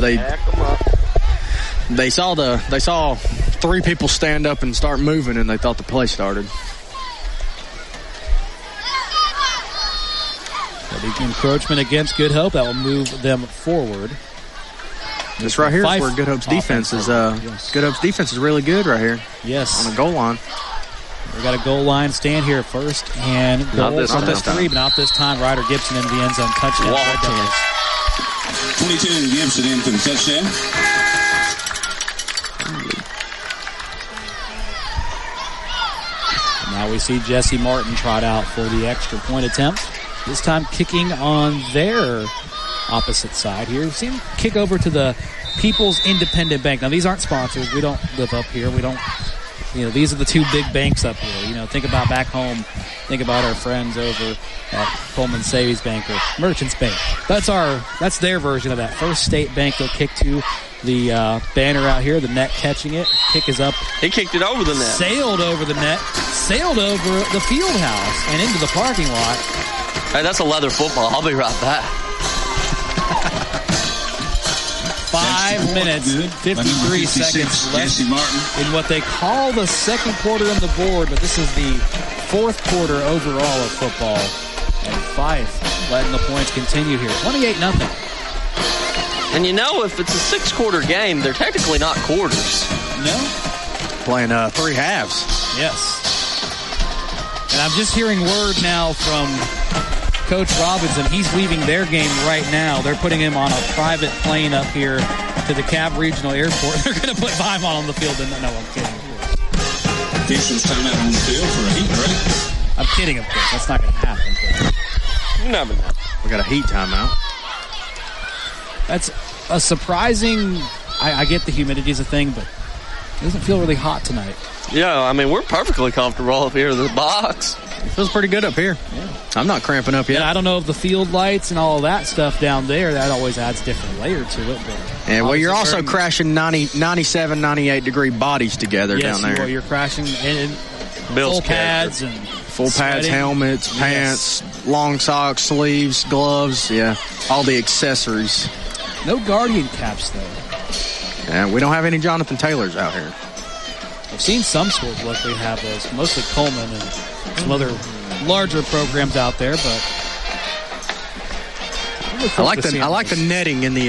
they saw 3 people stand up and start moving, and they thought the play started. The encroachment against Good Hope, that will move them forward. This right here is Fyffe where Good Hope's defense is. Yes. Good Hope's defense is really good right here. Yes. On the goal line. We got a goal line stand here first, and goal Not this from the time. 3, but not this time. Ryder Gibson into the end zone, touchdown. Red Devils. 22, Gibson in for the touchdown. Now we see Jesse Martin trot out for the extra point attempt. This time kicking on their opposite side here. We've seen him kick over to the People's Independent Bank. Now, these aren't sponsors. We don't live up here. We don't, these are the 2 big banks up here. Think about back home. Think about our friends over at Coleman Savings Bank or Merchants Bank. That's their version of that. First State Bank they'll kick to. The banner out here, the net catching it. Kick is up. He kicked it over the net. Sailed over the net. Sailed over the field house and into the parking lot. Hey, that's a leather football. I'll be right back. 5 minutes, 53 seconds left in what they call the second quarter on the board, but this is the 4th quarter overall of football. And Fyffe letting the points continue here. 28-0. And if it's a 6-quarter game, they're technically not quarters. No? Playing 3 halves. Yes. And I'm just hearing word now from Coach Robinson. He's leaving their game right now. They're putting him on a private plane up here to the Cab Regional Airport. They're going to put Weimar on the field. No, I'm kidding. Gibson's time out on the field for a heat break. I'm kidding, of course. That's not going to happen. You never know. We got a heat timeout. That's a surprising. I get the humidity is a thing, but it doesn't feel really hot tonight. Yeah, I mean, we're perfectly comfortable up here in the box. It feels pretty good up here. Yeah. I'm not cramping up yet. Yeah, I don't know if the field lights and all of that stuff down there, that always adds a different layer to it. But well, you're also crashing 97, 98 degree bodies together down there. You're crashing in Bill's full pads and full pads, helmets, pants, long socks, sleeves, gloves. Yeah, all the accessories. No Guardian caps, though. Yeah, we don't have any Jonathan Taylors out here. I've seen some schools luckily have those, mostly Coleman and some other larger programs out there, but I like the netting in the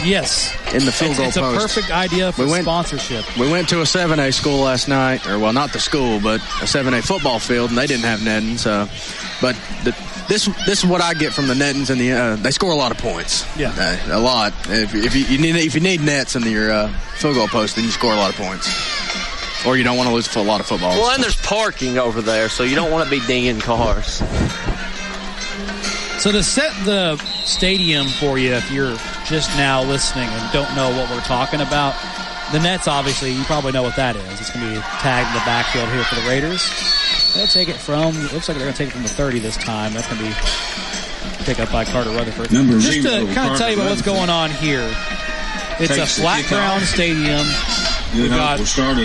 yes, in the field goal post. It's post. a perfect idea for sponsorship. We went to a 7A school last night, or well, not the school, but a 7A football field, and they didn't have netting. So, but this is what I get from the nettings, and they score a lot of points. Yeah, a lot. If you need nets in your field goal post, then you score a lot of points, or you don't want to lose a lot of footballs. Well, and there's parking over there, so you don't want to be dinging cars. So to set the stadium for you, if you're just now listening and don't know what we're talking about, the nets, obviously, you probably know what that is. It's going to be tagged in the backfield here for the Raiders. They'll take it from, looks like they're going to take it from the 30 this time. That's going to be picked up by Carter Rutherford. Just to kind of tell you about what's going on here. It's a flat ground stadium. We've got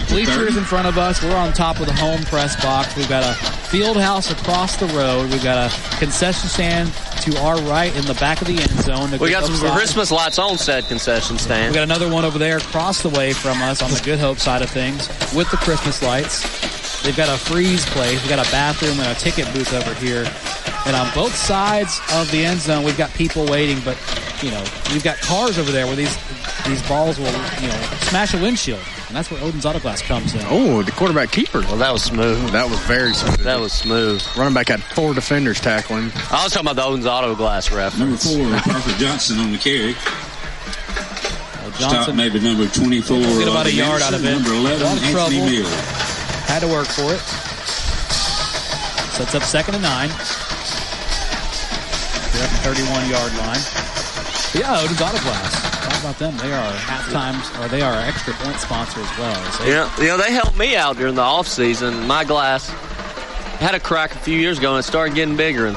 bleachers in front of us. We're on top of the home press box. We've got a field house across the road. We've got a concession stand to our right in the back of the end zone. We got some Christmas lights on said concession stand. We got another one over there across the way from us on the Good Hope side of things with the Christmas lights. They've got a freeze place. We've got a bathroom and a ticket booth over here. And on both sides of the end zone, we've got people waiting, but, we've got cars over there where these balls will, smash a windshield. And that's where Odin's Auto Glass comes in. Oh, the quarterback keeper. Well, that was smooth. That was very smooth. That was smooth. Running back had 4 defenders tackling. I was talking about the Odin's Auto Glass reference. Number 4, Parker Johnson on the carry. Johnson, stop maybe number 24. Get about a yard out of it. Number 11, Anthony Mills. Had to work for it. Sets up 2nd and 9. They're at the 31-yard line. But yeah, Odin's Auto Glass. Talk about them. They are they are an extra point sponsor as well. So they helped me out during the offseason. My glass had a crack a few years ago and it started getting bigger, and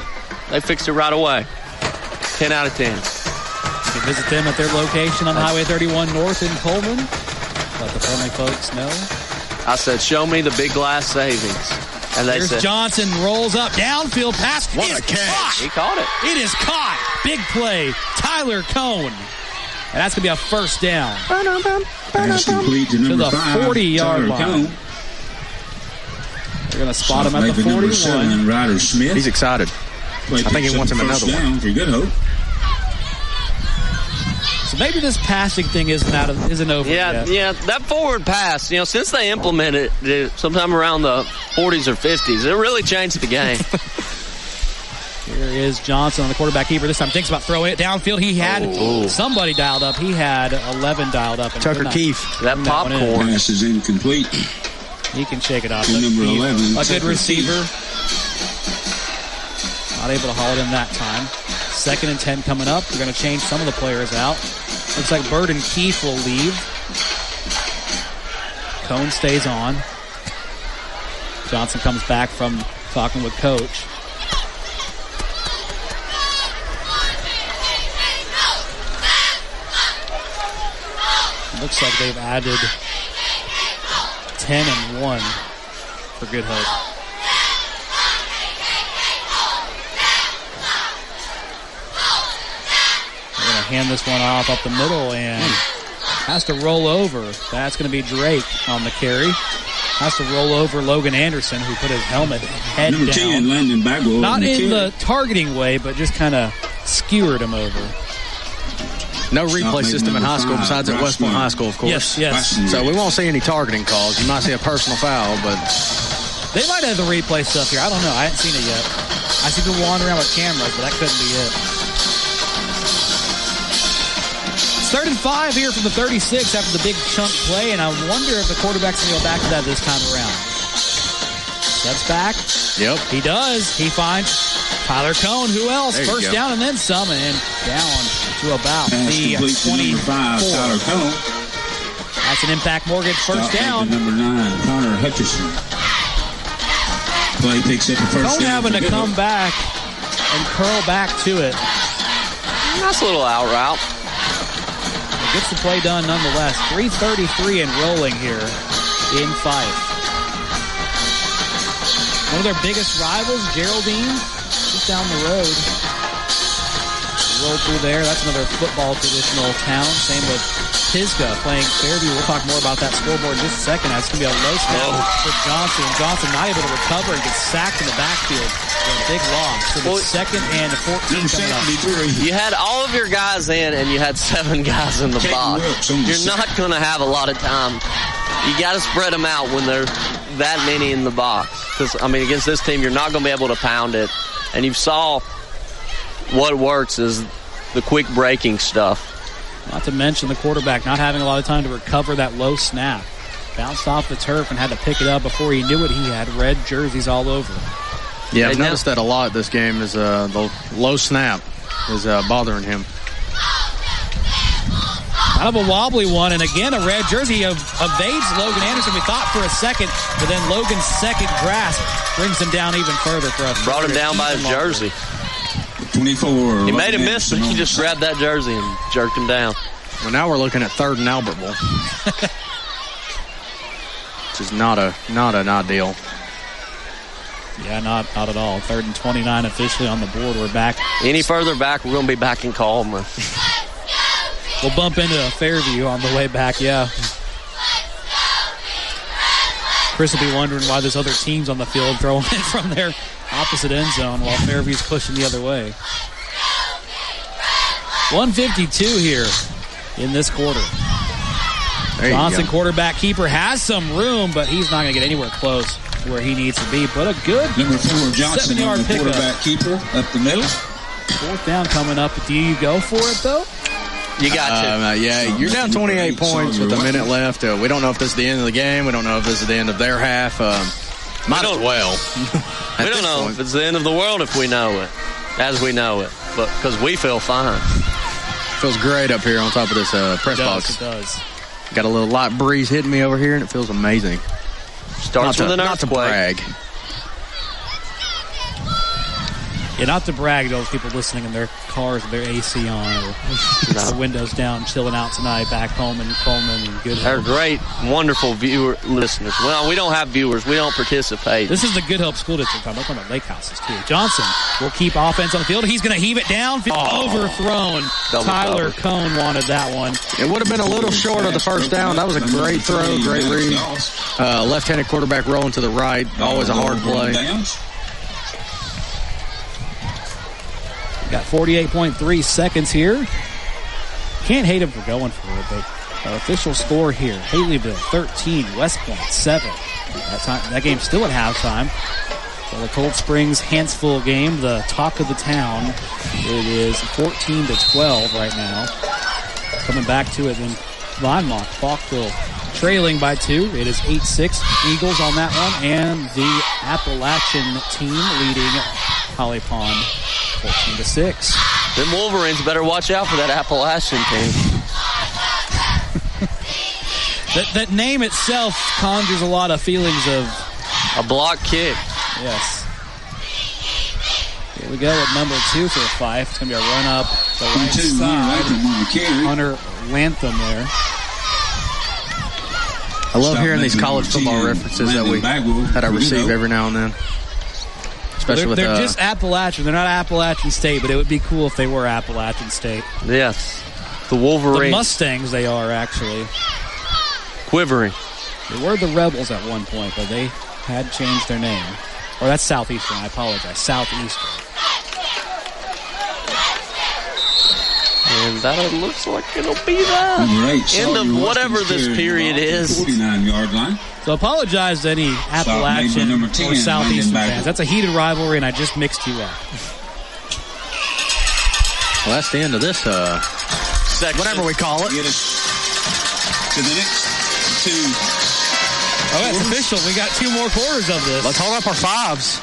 they fixed it right away. 10 out of 10. You can visit them at their location on Highway 31 North in Coleman. Let the friendly folks know. I said, show me the big glass savings. And they Here's said, Johnson rolls up, downfield pass. What a catch. Caught. He caught it. It is caught. Big play. Tyler Cohn. And that's going to be a first down. Pass complete to the 40-yard line. They're going to spot him at the 41. Ryder Smith. He's excited. I think he wants him another one. For Good Hope. So maybe this passing thing isn't over yet. Yeah, that forward pass, since they implemented it sometime around the 40s or 50s, it really changed the game. Here is Johnson on the quarterback keeper. This time thinks about throwing it downfield. He had somebody dialed up. He had 11 dialed up. Tucker Keefe. That popcorn. Pass is incomplete. He can shake it out. Number 11. A good receiver. Not able to haul it in that time. 2nd and 10 coming up. We're going to change some of the players out. Looks like Bird and Keefe will leave. Cone stays on. Johnson comes back from talking with Coach. Looks like they've added 10 and 1 for Good Hope. Hand this one off up the middle and has to roll over. That's going to be Drake on the carry. Has to roll over Logan Anderson, who put his head Number down. 10, Landon Bagwell. Not in the targeting way, but just kind of skewered him over. No replay system in high school besides at West Point High School, of course. Yes. So we won't see any targeting calls. You might see a personal foul, but they might have the replay stuff here. I don't know. I haven't seen it yet. I see people wandering around with cameras, but that couldn't be it. 3rd and 5 here from the 36 after the big chunk play, and I wonder if the quarterback's going to go back to that this time around. Steps back. Yep. He does. He finds Tyler Cohn. Who else? First down and then some, and down to about the 24. Tyler Cohn. That's an Impact Mortgage first down. Number 9, Connor Hutcherson. Play picks up the first down. Cohn having to come back and curl back to it. Nice little out route. Gets the play done nonetheless. 3:33 and rolling here in Fyffe. One of their biggest rivals, Geraldine, just down the road. Roll through there. That's another football traditional town. Same with Pisgah playing Fairview. We'll talk more about that scoreboard in just a second. That's going to be a low snap for Johnson. Johnson not able to recover and gets sacked in the backfield. A big loss. So the 2nd and 14 coming up. You had all of your guys in, and you had 7 guys in the box. You're not going to have a lot of time. You got to spread them out when there's that many in the box. Because, against this team, you're not going to be able to pound it. And you saw what works is the quick breaking stuff. Not to mention the quarterback not having a lot of time to recover that low snap. Bounced off the turf and had to pick it up before he knew it. He had red jerseys all over. Yeah, I've noticed that a lot this game is the low snap is bothering him. Kind of a wobbly one, and again a red jersey evades Logan Anderson. We thought for a second, but then Logan's second grasp brings him down even further for us. Brought him down by his jersey. 24. He made him miss, but he just grabbed that jersey and jerked him down. Well, now we're looking at 3rd and Albertville. which is not an ideal. Yeah, not at all. 3rd and 29 officially on the board. We're back. Any further back, we're going to be back in Coleman. We'll bump into Fairview on the way back, yeah. Chris will be wondering why there's other teams on the field throwing it from their opposite end zone while Fairview's pushing the other way. 152 here in this quarter. Johnson, quarterback keeper, has some room, but he's not going to get anywhere close to where he needs to be. But a good number 4, Johnson, 7-yard pickup. Quarterback keeper up the middle. 4th down coming up. Do you go for it, though? You got to. Yeah, you're down 28 points with a minute left. We don't know if this is the end of the game. We don't know if this is the end of their half. Might as well. We don't know if it's the end of the world if we know it, as we know it, but because we feel fine. Feels great up here on top of this press box. It does. Got a little light breeze hitting me over here, and it feels amazing. Starts with an earthquake. Not to brag. Yeah, not to brag, those people listening in their cars with their AC on or the windows down, chilling out tonight back home in Coleman and Good Hope. They're great, wonderful listeners. Well, we don't have viewers. We don't participate. This is the Good Hope School District. I'm talking about Lake Houses, too. Johnson will keep offense on the field. He's going to heave it down. Overthrown. Tyler Cohn wanted that one. It would have been a little short of the first down. That was a great throw, great read. Left-handed quarterback rolling to the right. Always a hard play. Got 48.3 seconds here. Can't hate him for going for it, but our official score here, Haleyville 13, West Point 7. That game's still at halftime. So the Cold Springs Hansville game, the talk of the town. It is 14-12 right now. Coming back to it in Vinemock, Falkville trailing by 2. It is 8-6 Eagles on that one, and the Appalachian team leading Holly Pond 14-6. Them Wolverines better watch out for that Appalachian team. That name itself conjures a lot of feelings of a block kick. Yes. Here we go with number 2 for Fyffe. It's going to be a run up the right side. Hunter Lantham there. I love hearing these college football references that I receive every now and then. Especially they're just Appalachian. They're not Appalachian State, but it would be cool if they were Appalachian State. Yes. The Wolverines. The Mustangs they are, actually. Quivering. They were the Rebels at one point, but they had changed their name. Or that's Southeastern, I apologize. Southeastern. And that looks like it'll be the end of whatever this period is. 49-yard line. So apologize to any Appalachian or Southeastern fans. That's a heated rivalry, and I just mixed you up. Well, that's the end of this, whatever we call it. Get us to the next 2. Oh, it's official. We got 2 more quarters of this. Let's hold up our 5s.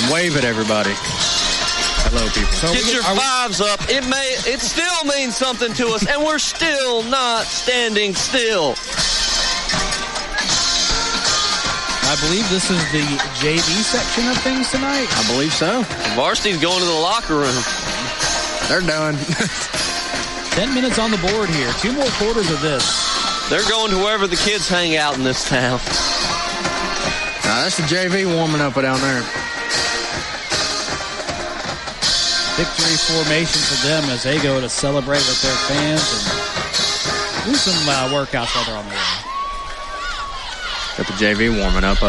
And wave at everybody. Hello, people. So get your 5s up. It still means something to us, and we're still not standing still. I believe this is the JV section of things tonight. I believe so. Varsity's going to the locker room. They're done. 10 minutes on the board here. 2 more quarters of this. They're going to wherever the kids hang out in this town. That's the JV warming up down there. Victory formation for them as they go to celebrate with their fans and do some workouts while they're on their way. Got the JV warming up.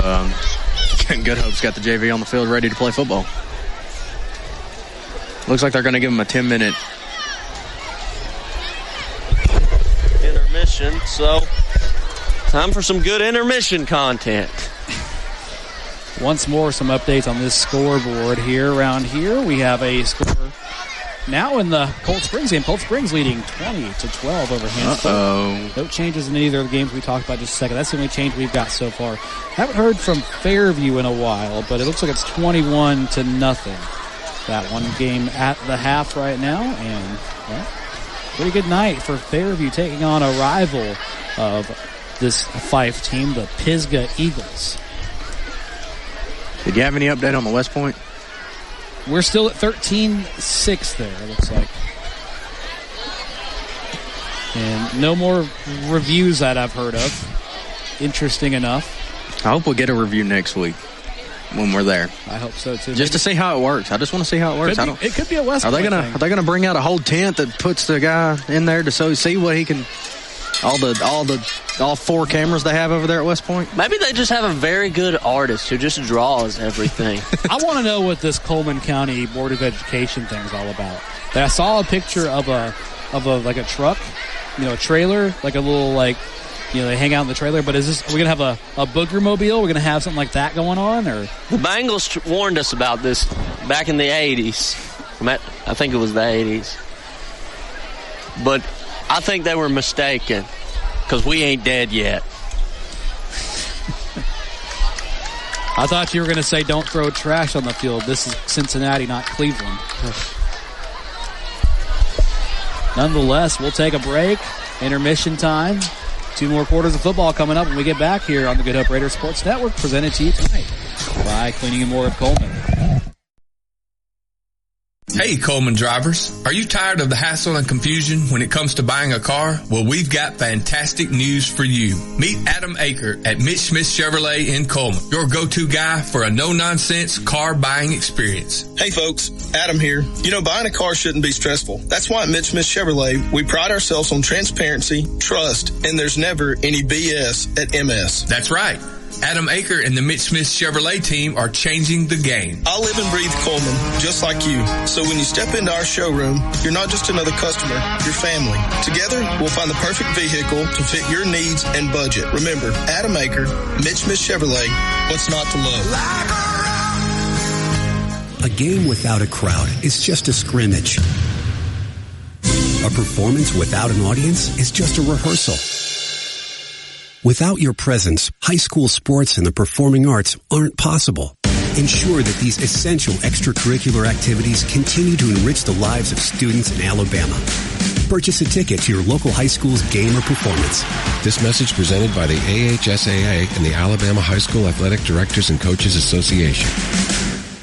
Good Hope's got the JV on the field ready to play football. Looks like they're going to give them a 10-minute intermission. So, time for some good intermission content. Once more, some updates on this scoreboard here. Around here, we have a score now in the Cold Springs game. Cold Springs leading 20-12 over Hansville. No changes in either of the games we talked about just a second. That's the only change we've got so far. Haven't heard from Fairview in a while, but it looks like it's 21-0. That one game at the half right now, and well, pretty good night for Fairview taking on a rival of this Fyffe team, the Pisgah Eagles. Did you have any update on the West Point? We're still at 13-6 there, it looks like. And no more reviews that I've heard of. interesting enough. I hope we'll get a review next week when we're there. I hope so too. Just to see how it works. I just want to see how it works. It could be a West Point thing. Are they gonna bring out a whole tent that puts the guy in there to see what he can? All 4 cameras they have over there at West Point? Maybe they just have a very good artist who just draws everything. I want to know what this Coleman County Board of Education thing is all about. I saw a picture of a truck, a trailer, like a little they hang out in the trailer. But are we gonna have a booger mobile? We're gonna have something like that going on, or the Bengals warned us about this back in the 80s. I think it was the 80s, but I think they were mistaken because we ain't dead yet. I thought you were going to say don't throw trash on the field. This is Cincinnati, not Cleveland. Nonetheless, we'll take a break. Intermission time. 2 more quarters of football coming up when we get back here on the Good Hope Raiders Sports Network, presented to you tonight by Cleaning and More of Coleman. Hey, Coleman drivers. Are you tired of the hassle and confusion when it comes to buying a car? Well, we've got fantastic news for you. Meet Adam Aker at Mitch Smith Chevrolet in Coleman, your go-to guy for a no-nonsense car buying experience. Hey, folks. Adam here. Buying a car shouldn't be stressful. That's why at Mitch Smith Chevrolet, we pride ourselves on transparency, trust, and there's never any BS at MS. That's right. Adam Aker and the Mitch Smith Chevrolet team are changing the game. I live and breathe Coleman, just like you. So when you step into our showroom, you're not just another customer, you're family. Together, we'll find the perfect vehicle to fit your needs and budget. Remember, Adam Aker, Mitch Smith Chevrolet, what's not to love? A game without a crowd is just a scrimmage. A performance without an audience is just a rehearsal. Without your presence, high school sports and the performing arts aren't possible. Ensure that these essential extracurricular activities continue to enrich the lives of students in Alabama. Purchase a ticket to your local high school's game or performance. This message presented by the AHSAA and the Alabama High School Athletic Directors and Coaches Association.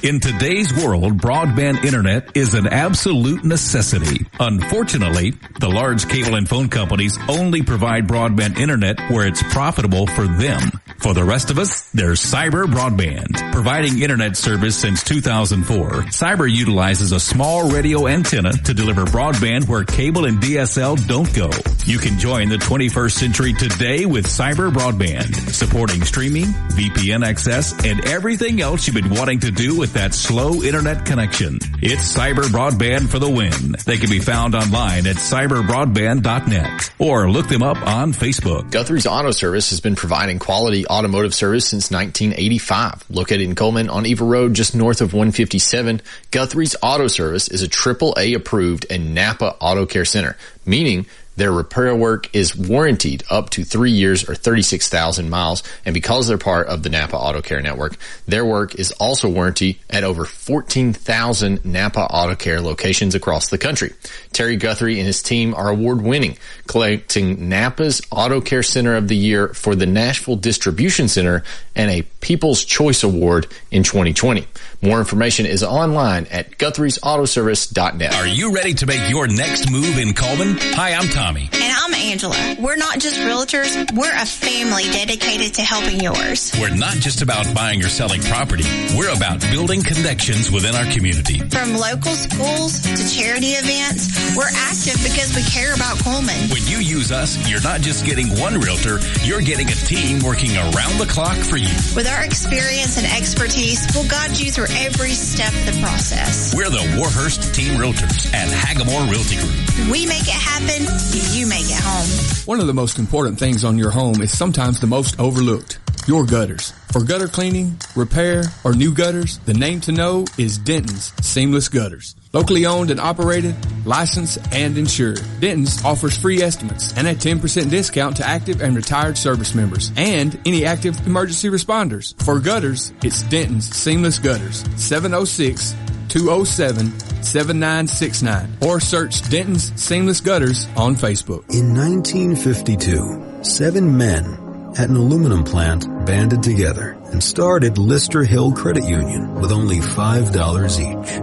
In today's world, broadband internet is an absolute necessity. Unfortunately, the large cable and phone companies only provide broadband internet where it's profitable for them. For the rest of us, there's Cyber Broadband. Providing internet service since 2004, Cyber utilizes a small radio antenna to deliver broadband where cable and DSL don't go. You can join the 21st century today with Cyber Broadband, supporting streaming, VPN access, and everything else you've been wanting to do with that slow internet connection. It's Cyber Broadband for the win. They can be found online at cyberbroadband.net or look them up on Facebook. Guthrie's Auto Service has been providing quality automotive service since 1985. Located in Coleman on Eva Road just north of 157, Guthrie's Auto Service is a AAA approved and Napa Auto Care Center, meaning their repair work is warranted up to 3 years or 36,000 miles, and because they're part of the Napa Auto Care Network, their work is also warranted at over 14,000 Napa Auto Care locations across the country. Terry Guthrie and his team are award-winning, collecting Napa's Auto Care Center of the Year for the Nashville Distribution Center and a People's Choice Award in 2020. More information is online at Guthrie'sAutoservice.net. Are you ready to make your next move in Coleman? Hi, I'm Tommy. And I'm Angela. We're not just realtors, we're a family dedicated to helping yours. We're not just about buying or selling property. We're about building connections within our community. From local schools to charity events, we're active because we care about Coleman. When you use us, you're not just getting one realtor, you're getting a team working around the clock for you. With our experience and expertise, we'll guide you through every step of the process. We're the Warhurst Team Realtors at Hagamore Realty Group. We make it happen, you make it home. One of the most important things on your home is sometimes the most overlooked. Your gutters. For gutter cleaning, repair, or new gutters, the name to know is Denton's Seamless Gutters. Locally owned and operated, licensed, and insured. Denton's offers free estimates and a 10% discount to active and retired service members and any active emergency responders. For gutters, it's Denton's Seamless Gutters, 706-207-7969, or search Denton's Seamless Gutters on Facebook. In 1952, 7 men at an aluminum plant banded together and started Lister Hill Credit Union with only $5 each.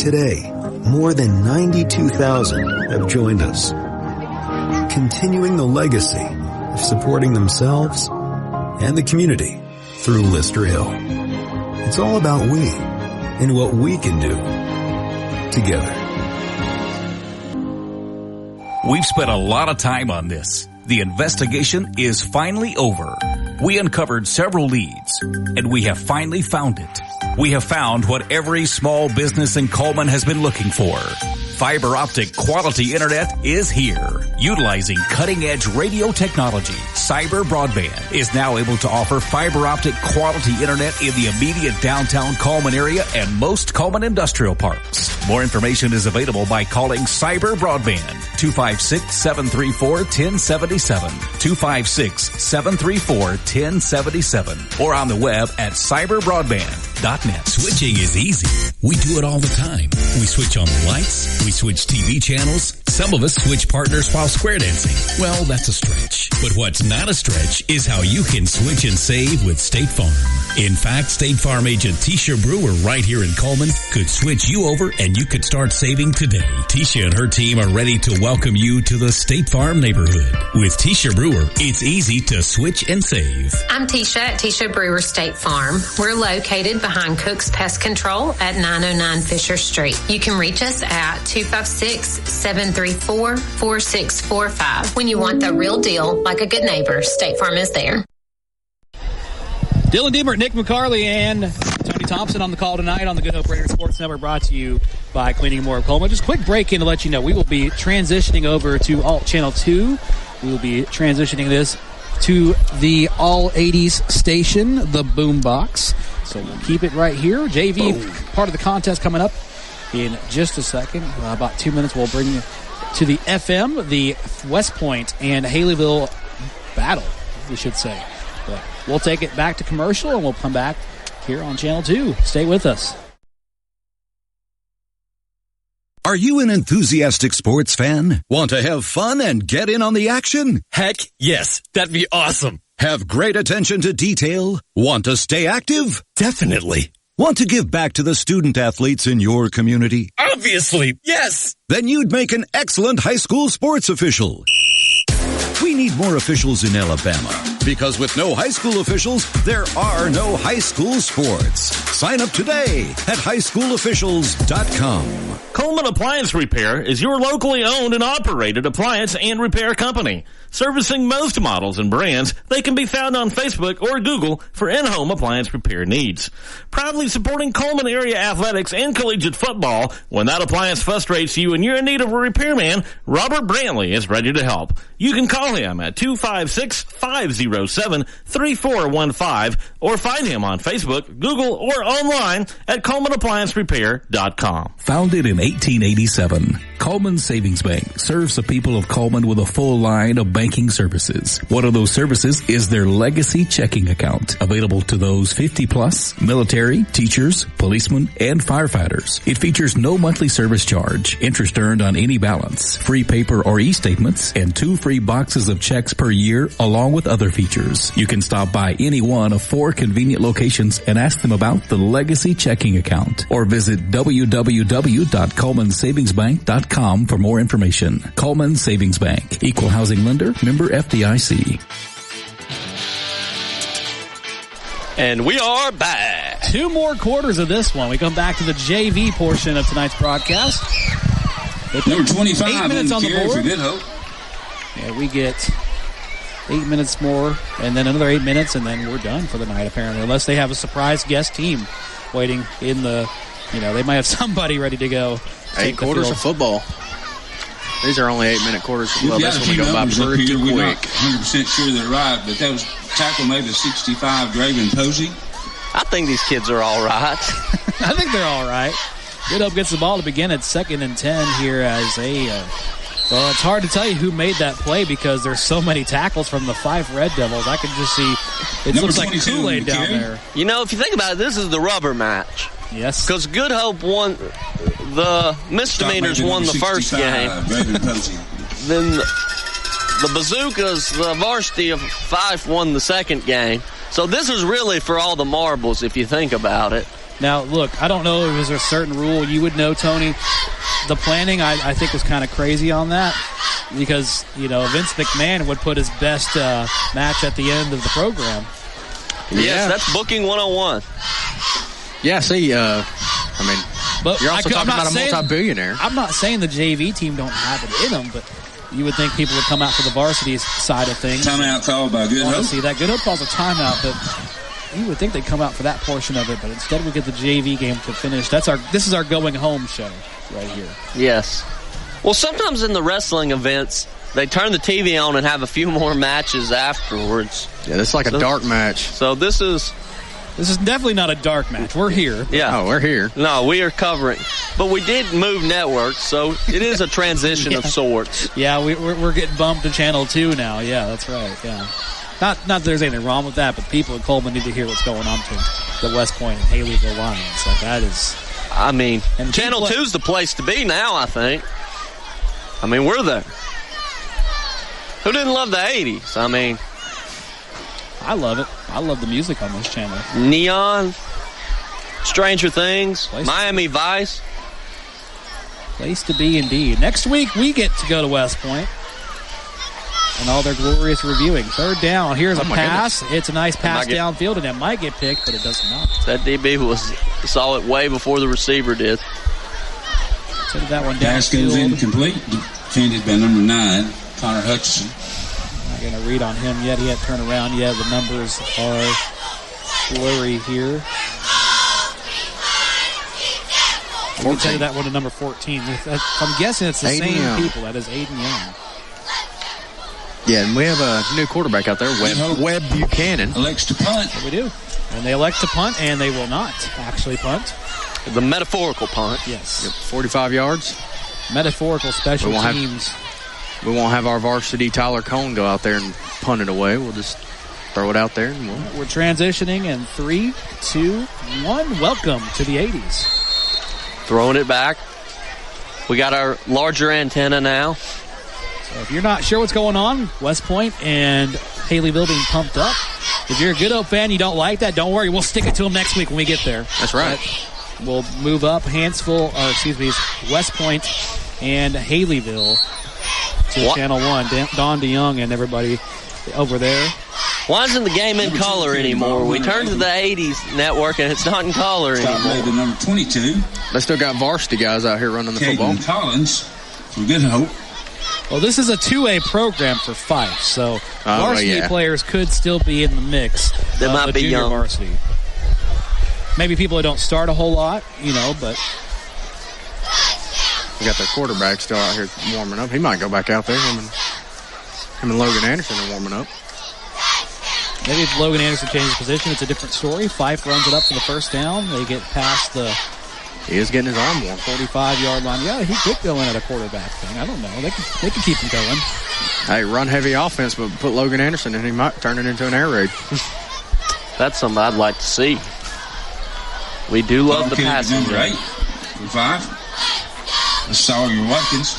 Today, more than 92,000 have joined us, continuing the legacy of supporting themselves and the community through Lister Hill. It's all about we and what we can do together. We've spent a lot of time on this. The investigation is finally over. We uncovered several leads, and we have finally found it. We have found what every small business in Coleman has been looking for. Fiber optic quality internet is here. Utilizing cutting-edge radio technology, Cyber Broadband is now able to offer fiber optic quality internet in the immediate downtown Coleman area and most Coleman industrial parks. More information is available by calling Cyber Broadband, 256-734-1077, 256-734-1077, or on the web at cyberbroadband.net. Switching is easy. We do it all the time. We switch on the lights. We switch TV channels. Some of us switch partners while square dancing. Well, that's a stretch. But what's not a stretch is how you can switch and save with State Farm. In fact, State Farm agent Tisha Brewer right here in Coleman could switch you over and you could start saving today. Tisha and her team are ready to welcome you to the State Farm neighborhood. With Tisha Brewer, it's easy to switch and save. I'm Tisha at Tisha Brewer State Farm. We're located behind Cook's Pest Control at 909 Fisher Street. You can reach us at 256-734-4645. When you want the real deal, like a good neighbor, State Farm is there. Dylan Deemer, Nick McCarley, and Tony Thompson on the call tonight on the Good Hope Radio Sports Network, brought to you by Cleaning More of Coleman. Just a quick break in to let you know we will be transitioning over to Alt Channel 2. We will be transitioning this to the All 80s station, the Boombox. So we'll keep it right here. JV part of the contest coming up in just a second. About 2 minutes, we'll bring you to the FM, the West Point and Haleyville battle, we should say. But we'll take it back to commercial, and we'll come back here on Channel 2. Stay with us. Are you an enthusiastic sports fan? Want to have fun and get in on the action? Heck, yes. That'd be awesome. Have great attention to detail? Want to stay active? Definitely. Want to give back to the student athletes in your community? Obviously, yes. Then you'd make an excellent high school sports official. We need more officials in Alabama, because with no high school officials, there are no high school sports. Sign up today at highschoolofficials.com. Coleman Appliance Repair is your locally owned and operated appliance and repair company. Servicing most models and brands, they can be found on Facebook or Google for in-home appliance repair needs. Proudly supporting Coleman area athletics and collegiate football, when that appliance frustrates you and you're in need of a repairman, Robert Brantley is ready to help. You can call him at 256-507-3415 or find him on Facebook, Google, or online at ColemanApplianceRepair.com. Founded in 1887, Coleman Savings Bank serves the people of Coleman with a full line of banking services. One of those services is their legacy checking account, available to those 50 plus, military, teachers, policemen, and firefighters. It features no monthly service charge, interest earned on any balance, free paper or e-statements, and 2 free boxes of checks per year, along with other features. You can stop by any one of 4 convenient locations and ask them about the legacy checking account, or visit www.colemansavingsbank.com for more information. Coleman Savings Bank, equal housing lender, member FDIC. And we are back. 2 more quarters of this one. We come back to the JV portion of tonight's broadcast. Number 25 8 minutes on the board. For Good Hope. Yeah, we get 8 minutes more, and then another 8 minutes, and then we're done for the night, apparently, unless they have a surprise guest team waiting in the, they might have somebody ready to go. 8 quarters of football. These are only 8-minute quarters as well. That's when we go by pretty quick. We're not 100% sure they're right, but that was tackle made of 65, Draven Posey. I think these kids are all right. I think they're all right. Good Hope gets the ball to begin at 2nd and 10 here as well, it's hard to tell you who made that play because there's so many tackles from the Fyffe Red Devils. I can just see it looks like Kool-Aid down there. If you think about it, this is the rubber match. Yes. Because Good Hope won, the misdemeanors won the first game. Then the Bazookas, the varsity of Fyffe, won the second game. So this is really for all the marbles if you think about it. Now, look, I don't know if there's a certain rule. You would know, Tony. The planning, I think, was kind of crazy on that because, Vince McMahon would put his best match at the end of the program. Yes, that's booking 101. Yeah, see, but you're also talking about a multi-billionaire. I'm not saying the JV team don't have it in them, but you would think people would come out for the varsity side of things. Timeout called by Good Hope. See, that Good Hope calls a timeout, but you would think they'd come out for that portion of it, but instead we get the JV game to finish. This is our going home show right here. Yes. Well, sometimes in the wrestling events, they turn the TV on and have a few more matches afterwards. Yeah, this is like a dark match. So this is definitely not a dark match. We're here. Yeah. Oh, we're here. No, we are covering. But we did move networks, so it is a transition of sorts. Yeah, we're getting bumped to Channel 2 now. Yeah, that's right. Yeah. Not that there's anything wrong with that, but people in Coleman need to hear what's going on between the West Point and Haleyville Lions. Like, that is... I mean, Channel 2's the place to be now, I think. I mean, we're there. Who didn't love the 80s? I mean... I love it. I love the music on this channel. Neon, Stranger Things, Miami Vice. Place to be indeed. Next week, we get to go to West Point and all their glorious reviewing. Third down. Here's a pass. Goodness. It's a nice pass downfield, and it might get picked, but it does not. That DB saw it way before the receiver did. Send that one downfield. Pass goes incomplete. Defended by number 9, Connor Hutchinson. Not going to read on him yet. He hasn't turned around yet. The numbers are blurry here. We'll tell you that one to number 14. I'm guessing it's the same people. That is Aiden Young. Yeah, and we have a new quarterback out there, Webb Buchanan. Elects to punt. Yeah, we do. And they elect to punt, and they will not actually punt. The metaphorical punt. Yes. Yep, 45 yards. Metaphorical special teams. We won't have our varsity Tyler Cohn go out there and punt it away. We'll just throw it out there. And we're transitioning in 3, 2, 1. Welcome to the 80s. Throwing it back. We got our larger antenna now. So if you're not sure what's going on, West Point and Haleyville being pumped up. If you're a Good Hope fan, you don't like that, don't worry. We'll stick it to them next week when we get there. That's right. We'll move up West Point and Haleyville to Channel 1. Don DeYoung and everybody over there. Why isn't the game in color anymore? We turned to the 80s network and it's not in color anymore. Number 22. They still got varsity guys out here running the football. Collins from Good Hope. Well, this is a 2A program for Fyffe, so varsity players could still be in the mix. They might be young. Varsity. Maybe people that don't start a whole lot, but... We got their quarterback still out here warming up. He might go back out there. Him and Logan Anderson are warming up. Maybe if Logan Anderson changes position, it's a different story. Fyffe runs it up for the first down. They get past the... He is getting his arm warm. 45-yard line. Yeah, he could go in at a quarterback thing. I don't know. They can keep him going. Hey, run-heavy offense, but put Logan Anderson in, he might turn it into an air raid. That's something I'd like to see. We do love the passing. Number 8 for Fyffe. Sawyer Watkins.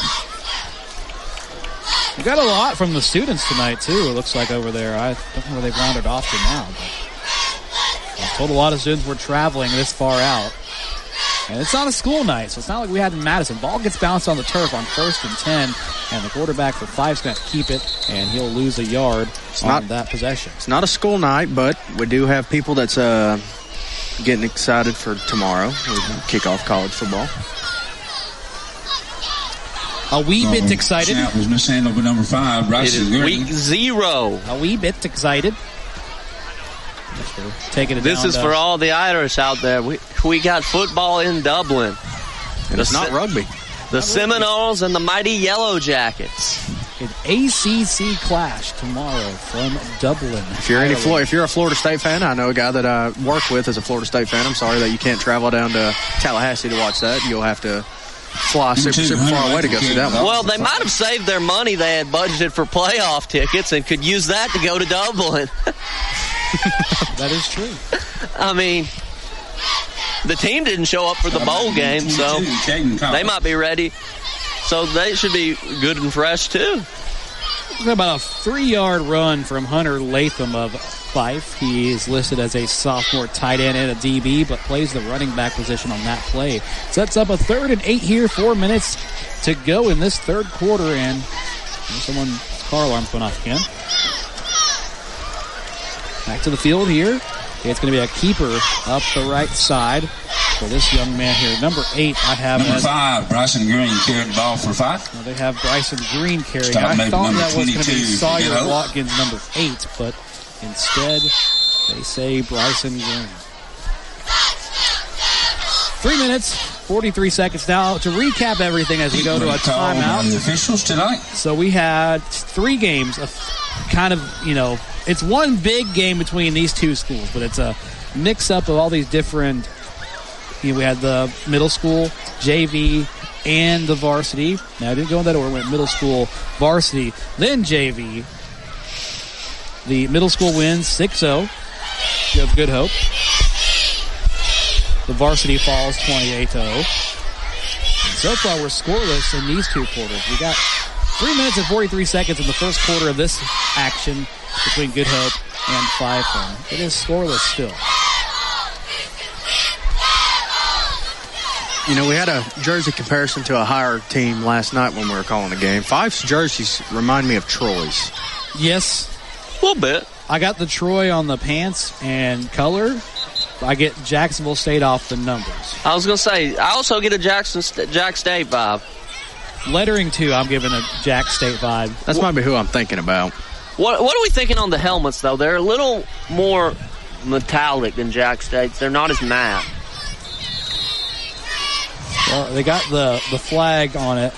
We got a lot from the students tonight, too, it looks like over there. I don't know where they've rounded off to now, but I told a lot of students we're traveling this far out. And it's not a school night, so it's not like we had in Madison. Ball gets bounced on the turf on 1st and 10, and the quarterback for Fyffe's going to keep it, and he'll lose a yard on that possession. It's not a school night, but we do have people that's getting excited for tomorrow. We kick off college football. A wee bit excited. Snap was mishandled by number 5, Bryson It is week 0. A wee bit excited. Taking it this is for all the Irish out there. We got football in Dublin. And it's not rugby. The Seminoles and the mighty Yellow Jackets. An ACC clash tomorrow from Dublin. If you're a Florida State fan, I know a guy that I work with is a Florida State fan. I'm sorry that you can't travel down to Tallahassee to watch that. You'll have to fly super far away to go see that one. Well, they might have saved their money they had budgeted for playoff tickets and could use that to go to Dublin. That is true. I mean, the team didn't show up for the bowl game, so they might be ready. So they should be good and fresh, too. About a 3-yard run from Hunter Latham of Fyffe. He is listed as a sophomore tight end and a DB, but plays the running back position on that play. Sets up a 3rd and 8 here, 4 minutes to go in this third quarter, and someone's car alarm's going off again. Back to the field here It's going to be a keeper up the right side for this young man here. Number 8, I have. Number 5, Bryson Green carried the ball for Fyffe. Well, they have Bryson Green carrying. I thought that was going to be Sawyer Watkins, number 8, but instead they say Bryson Green. 3 minutes, 43 seconds now to recap everything as we go to a timeout. The officials tonight. So we had 3 games of kind of, it's one big game between these two schools, but it's a mix-up of all these different, we had the middle school, JV, and the varsity. Now, I didn't go in that order. We went middle school, varsity, then JV. The middle school wins 6-0. You have Good Hope. The varsity falls 28-0. And so far, we're scoreless in these 2 quarters. We got 3 minutes and 43 seconds in the first quarter of this action between Good Hope and Fyffe. It is scoreless still. We had a jersey comparison to a higher team last night when we were calling the game. Fyffe's jerseys remind me of Troy's. Yes. A little bit. I got the Troy on the pants and color. I get Jacksonville State off the numbers. I was going to say, I also get a Jack State vibe. Lettering, too, I'm giving a Jack State vibe. That's might be who I'm thinking about. What are we thinking on the helmets, though? They're a little more metallic than Jack State's. They're not as matte. Well, they got the flag on it,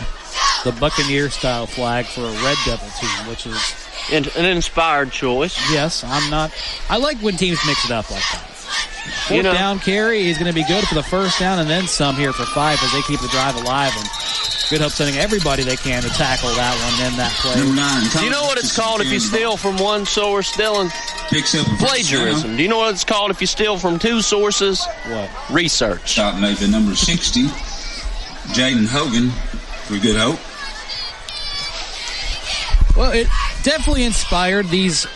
the Buccaneer-style flag for a Red Devil team, which is... An inspired choice. Yes, I like when teams mix it up like that. Fourth down carry is going to be good for the first down and then some here for Fyffe as they keep the drive alive. And Good Hope sending everybody they can to tackle that one and that play. Do you know what it's called if you steal from one source, Dylan? Plagiarism. Do you know what it's called if you steal from 2 sources? What? Research. Stop maybe number 60, Jaden Hogan for Good Hope. Well, it definitely inspired these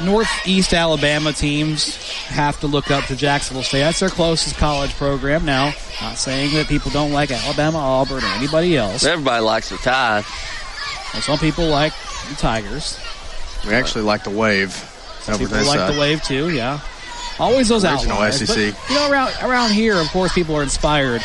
Northeast Alabama teams have to look up to Jacksonville State. That's their closest college program now. Not saying that people don't like Alabama, Auburn, or anybody else. Everybody likes the Tide. And some people like the Tigers. We actually like the Wave. Some people like the Wave, too, yeah. Always those outliers. SEC. But, around here, of course, people are inspired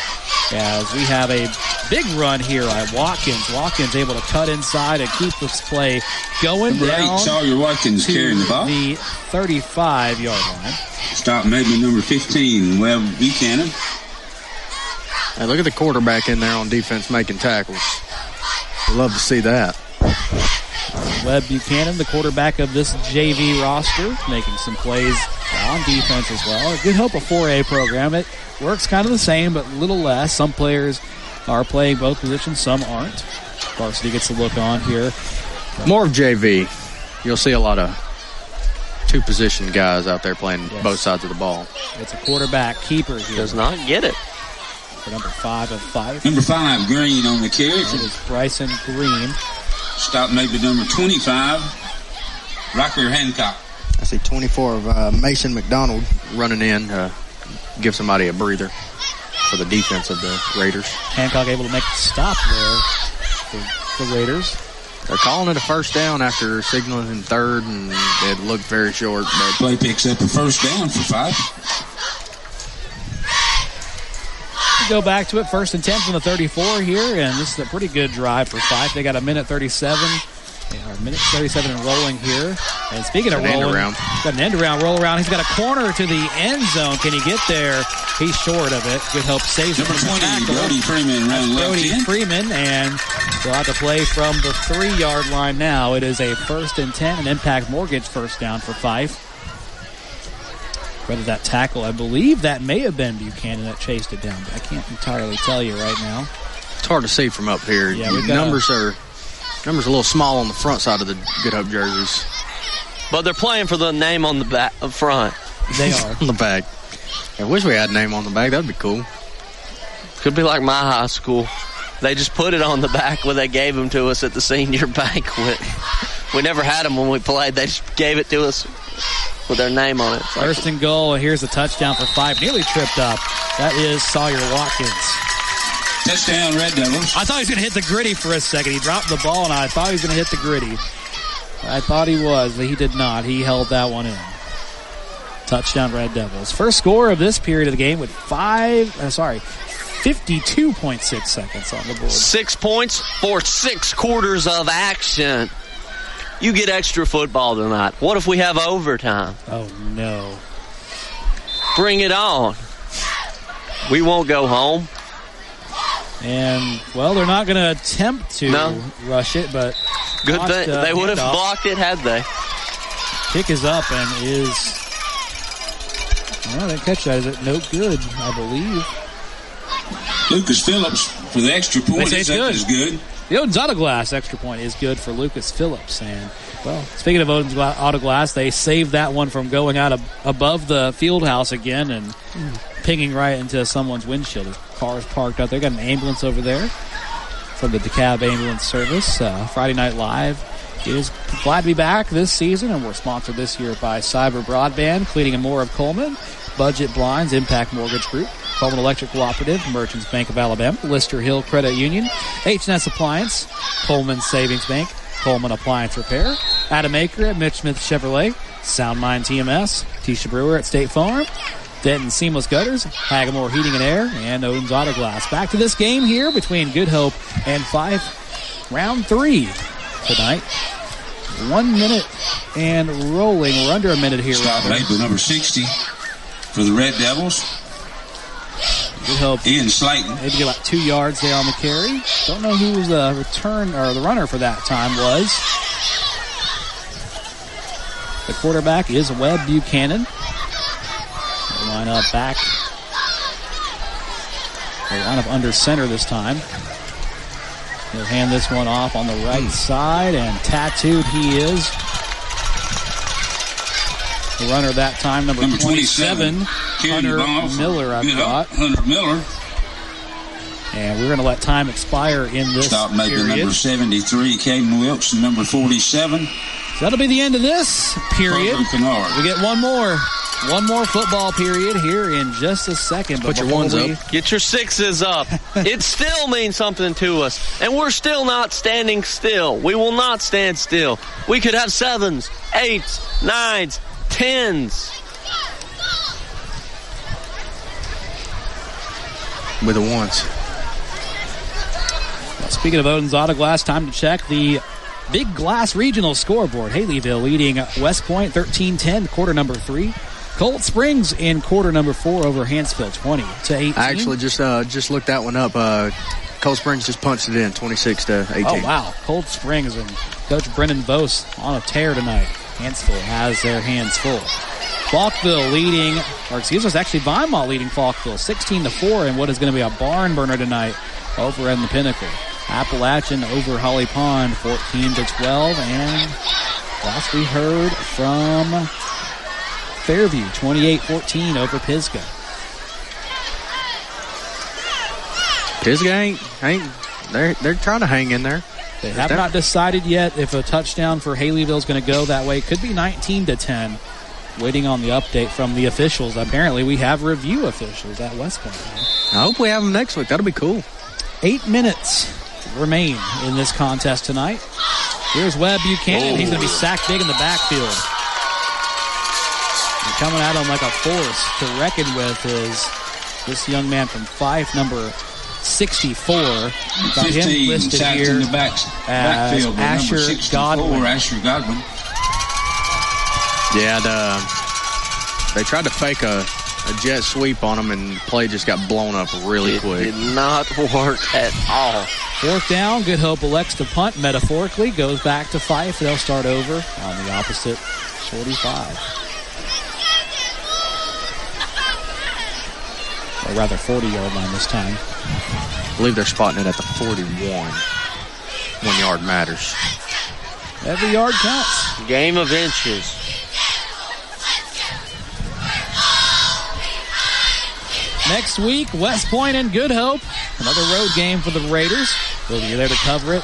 as we have a big run here by Watkins. Watkins able to cut inside and keep this play going down. Sawyer Watkins carrying the ball. The 35-yard line. Stop maybe number 15, Webb Buchanan. Hey, look at the quarterback in there on defense making tackles. We love to see that. Webb Buchanan, the quarterback of this JV roster, making some plays on defense as well. Good Hope, a 4A program. It works kind of the same, but a little less. Some players are playing both positions, some aren't. Varsity gets a look on here. More of JV. You'll see a lot of 2-position guys out there playing both sides of the ball. It's a quarterback keeper here. Does not get it. For number 5 of Fyffe. Number 5, Green on the carry. It is Bryson Green. Stop maybe number 25, Rocker Hancock. I see 24 of Mason McDonald running in to give somebody a breather for the defense of the Raiders. Hancock able to make the stop there for the Raiders. They're calling it a first down after signaling in third, and it looked very short. But play picks up a first down for Fyffe. We go back to it, 1st and 10 from the 34 here, and this is a pretty good drive for Fyffe. They got a minute 37. A minute 37 and rolling here. And speaking of rolling, he's got an end-around roll-around. He's got a corner to the end zone. Can he get there? He's short of it. Good Hope saves it. Number 20, Brody Freeman. Brody Freeman, and they'll have to play from the 3-yard line now. It is a 1st and 10, an Impact Mortgage first down for Fyffe. Whether that tackle, I believe that may have been Buchanan that chased it down, but I can't entirely tell you right now. It's hard to see from up here. Yeah, numbers are a little small on the front side of the Good Hope jerseys. But they're playing for the name on the back up front. They are. On the back. I wish we had a name on the back. That would be cool. Could be like my high school. They just put it on the back when they gave them to us at the senior banquet. We never had them when we played. They just gave it to us with their name on it. First and goal, and here's a touchdown for Fyffe. Nearly tripped up. That is Sawyer Watkins. Touchdown, Red Devils. I thought he was going to hit the gritty for a second. He dropped the ball, and I thought he was going to hit the gritty. I thought he was, but he did not. He held that one in. Touchdown Red Devils. First score of this period of the game with 52.6 seconds on the board. 6 points for 6 quarters of action. You get extra football tonight. What if we have overtime? Oh, no. Bring it on. We won't go home. And, well, they're not going to attempt to rush it, but... Good thing. They would have blocked it had they. Kick is up and is... Well, they catch that. Is it no good, I believe. Lucas Phillips for the extra point. They say Is good. The Oden's Autoglass extra point is good for Lucas Phillips. And, well, speaking of Oden's Autoglass, they saved that one from going out above the field house again and pinging right into someone's windshield. There's cars parked out there. Got an ambulance over there from the DeKalb Ambulance Service. Friday Night Live is glad to be back this season, and we're sponsored this year by Cyber Broadband, Cleaning and More of Coleman, Budget Blinds, Impact Mortgage Group, Coleman Electric Cooperative, Merchants Bank of Alabama, Lister Hill Credit Union, H&S Appliance, Coleman Savings Bank, Coleman Appliance Repair, Adam Aker at Mitch Smith Chevrolet, Soundmind TMS, Tisha Brewer at State Farm, Denton Seamless Gutters, Hagamore Heating and Air, and Oden's Autoglass. Back to this game here between Good Hope and Fyffe. Round 3 tonight. 1 minute and rolling. We're under a minute here. Stop made with number 60 for the Red Devils. Good Hope. Ian Slayton. Maybe get about 2 yards there on the carry. Don't know who the return or the runner for that time was. The quarterback is Webb Buchanan. They line up back. They line up under center this time. He'll hand this one off on the right side, and tattooed he is. The runner that time, number 27, Hunter Miller, I thought. Hunter Miller. And we're going to let time expire in this Stop making period. number 73, Caden Wilkes, and number 47. So that'll be the end of this period. We get one more football period here in just a second. Put your ones up. Get your 6s up. It still means something to us. And we're still not standing still. We will not stand still. We could have 7s, 8s, 9s, 10s. With the ones. Well, speaking of Oden's Autoglass, time to check the Big Glass Regional scoreboard. Haleyville leading West Point 13-10, quarter number 3. Colt Springs in quarter number 4 over Hansfield 20-18. I actually just looked that one up. Cold Springs just punched it in 26-18. Oh, wow. Cold Springs and Coach Brendan Vose on a tear tonight. Hansfield has their hands full. Falkville leading, or excuse us, actually Vinemont leading Falkville 16-4 in what is going to be a barn burner tonight over in the Pinnacle. Appalachian over Holly Pond 14-12, and last we heard from Fairview 28-14 over Pisgah. Pisgah ain't they're trying to hang in there. They have not decided yet if a touchdown for Haleyville is going to go that way. Could be 19-10. Waiting on the update from the officials. Apparently, we have review officials at West Point. I hope we have them next week. That'll be cool. 8 minutes remain in this contest tonight. Here's Webb Buchanan. He's going to be sacked big in the backfield. And coming at him like a force to reckon with is this young man from Fyffe, number 64. Got him listed here in the backfield, Asher 64, Godwin. Asher Godwin. Yeah, they tried to fake a jet sweep on him, and the play just got blown up really quick. It did not work at all. 4th down, Good Hope elects to punt, metaphorically, goes back to Fyffe. They'll start over on the opposite 45. Or rather 40-yard line this time. I believe they're spotting it at the 41. 1 yard matters. Every yard counts. Game of inches. Next week, West Point and Good Hope. Another road game for the Raiders. We'll be there to cover it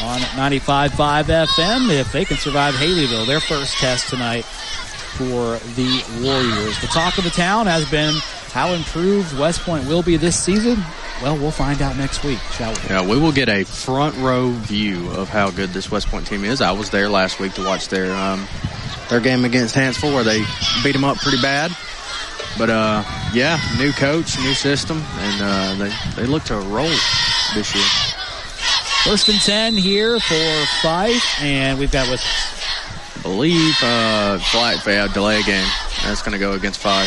on 95.5 FM if they can survive Haleyville, their first test tonight for the Warriors. The talk of the town has been how improved West Point will be this season. Well, we'll find out next week, shall we? Yeah, we will get a front row view of how good this West Point team is. I was there last week to watch their their game against Hansville where they beat them up pretty bad. But, yeah, new coach, new system, and they look to roll this year. 1st and 10 here for Fyffe, and we've got I believe flag delay game. That's going to go against Fyffe.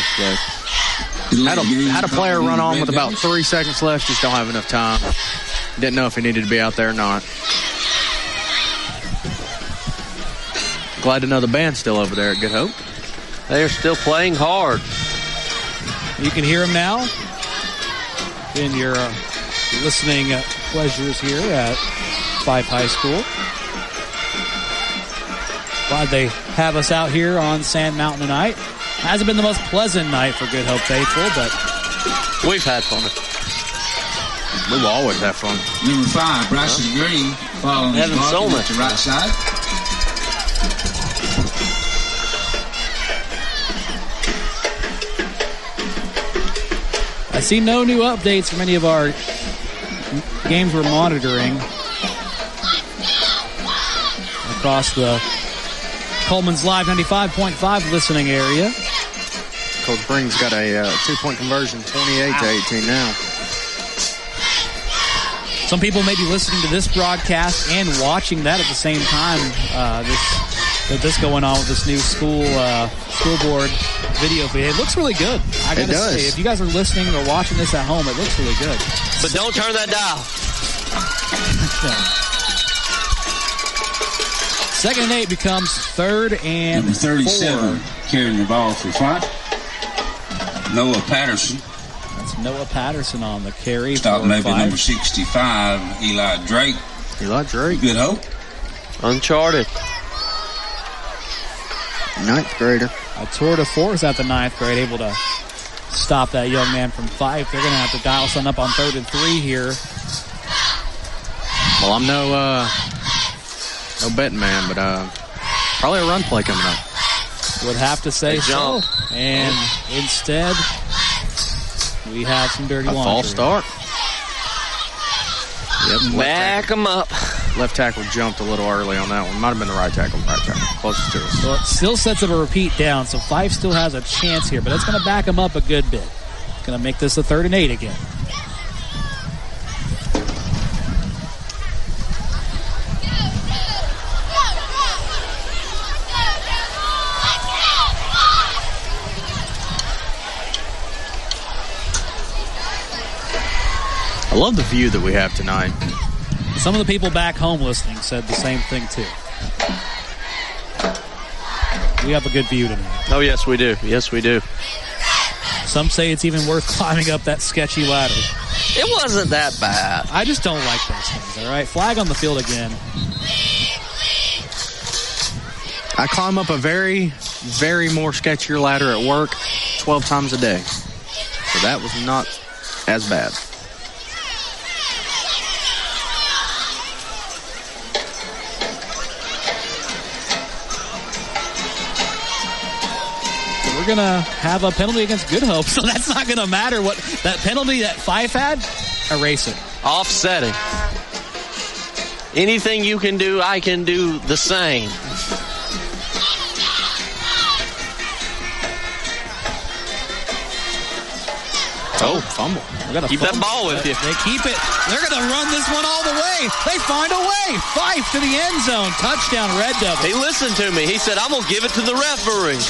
Had a player run on with about 3 seconds left, just don't have enough time. Didn't know if he needed to be out there or not. Glad to know the band's still over there at Good Hope. They are still playing hard. You can hear them now in your listening pleasures here at Fyffe High School. Glad they have us out here on Sand Mountain tonight. Hasn't been the most pleasant night for Good Hope faithful, but we've had fun. We will always have fun. Number 5, Bryson Green, following his block at the right side. I see no new updates from any of our games we're monitoring across the Coleman's Live 95.5 listening area. Coach Breen's got a 2-point conversion, 28-18 now. Some people may be listening to this broadcast and watching that at the same time. This going on with this new school board video feed. It looks really good. I gotta say, if you guys are listening or watching this at home, it looks really good. But don't turn that dial. 2nd and 8 becomes 3rd and Number 37 4. carrying the ball for Fyffe. Noah Patterson. That's Noah Patterson on the carry. Stop for maybe Fyffe. number 65, Eli Drake. Good Hope. Uncharted. 9th grader. A tour de force at the 9th grade, able to stop that young man from Fyffe. They're going to have to dial something up on 3rd and 3 here. Well, I'm no betting man, but probably a run play coming up. Would have to say so. And instead, we have some dirty laundry. A false start. Yep, back them up. Left tackle jumped a little early on that one. Might have been the right tackle. Closest to us. Well, it still sets up a repeat down, so Fyffe still has a chance here, but it's going to back him up a good bit. Going to make this a 3rd and 8 again. I love the view that we have tonight. Some of the people back home listening said the same thing, too. We have a good view tonight. Oh, yes, we do. Yes, we do. Some say it's even worth climbing up that sketchy ladder. It wasn't that bad. I just don't like those things, all right? Flag on the field again. I climb up a very, very more sketchier ladder at work 12 times a day. So that was not as bad. We're going to have a penalty against Good Hope, so that's not going to matter what that penalty that Fyffe had. Erase it. Offsetting. Anything you can do, I can do the same. Oh, fumble. Keep that ball with you. They keep it. They're going to run this one all the way. They find a way. Fyffe to the end zone. Touchdown, Red Devils. He listened to me. He said, I'm going to give it to the referee.